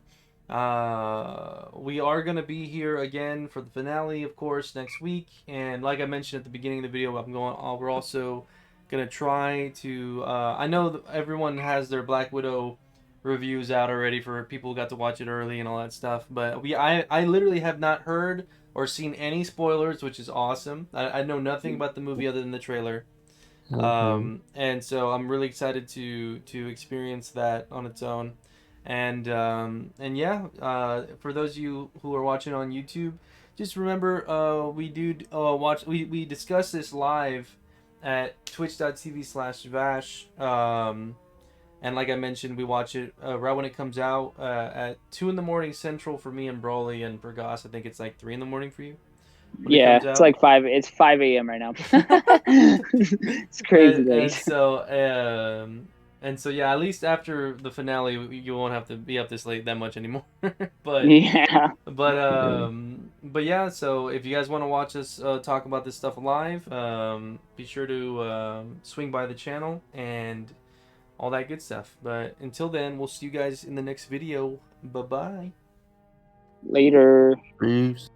We are gonna be here again for the finale, of course, next week. And like I mentioned at the beginning of the video, we're also gonna try to. I know that everyone has their Black Widow reviews out already for people who got to watch it early and all that stuff. But I literally have not heard or seen any spoilers, which is awesome. I know nothing about the movie other than the trailer. Mm-hmm. And so I'm really excited to experience that on its own. And yeah, for those of you who are watching on YouTube, just remember we discuss this live at twitch.tv/Vash. And like I mentioned, we watch it right when it comes out at 2 in the morning Central for me and Broly, and for Goss, I think it's like 3 in the morning for you when it Yeah, comes it's out. like 5. It's 5 a.m. right now. It's crazy and, late. and so and so yeah, at least after the finale, you won't have to be up this late that much anymore. but Yeah. but yeah. So if you guys want to watch us talk about this stuff live, be sure to swing by the channel and all that good stuff. But until then, we'll see you guys in the next video. Bye bye. Later. Peace.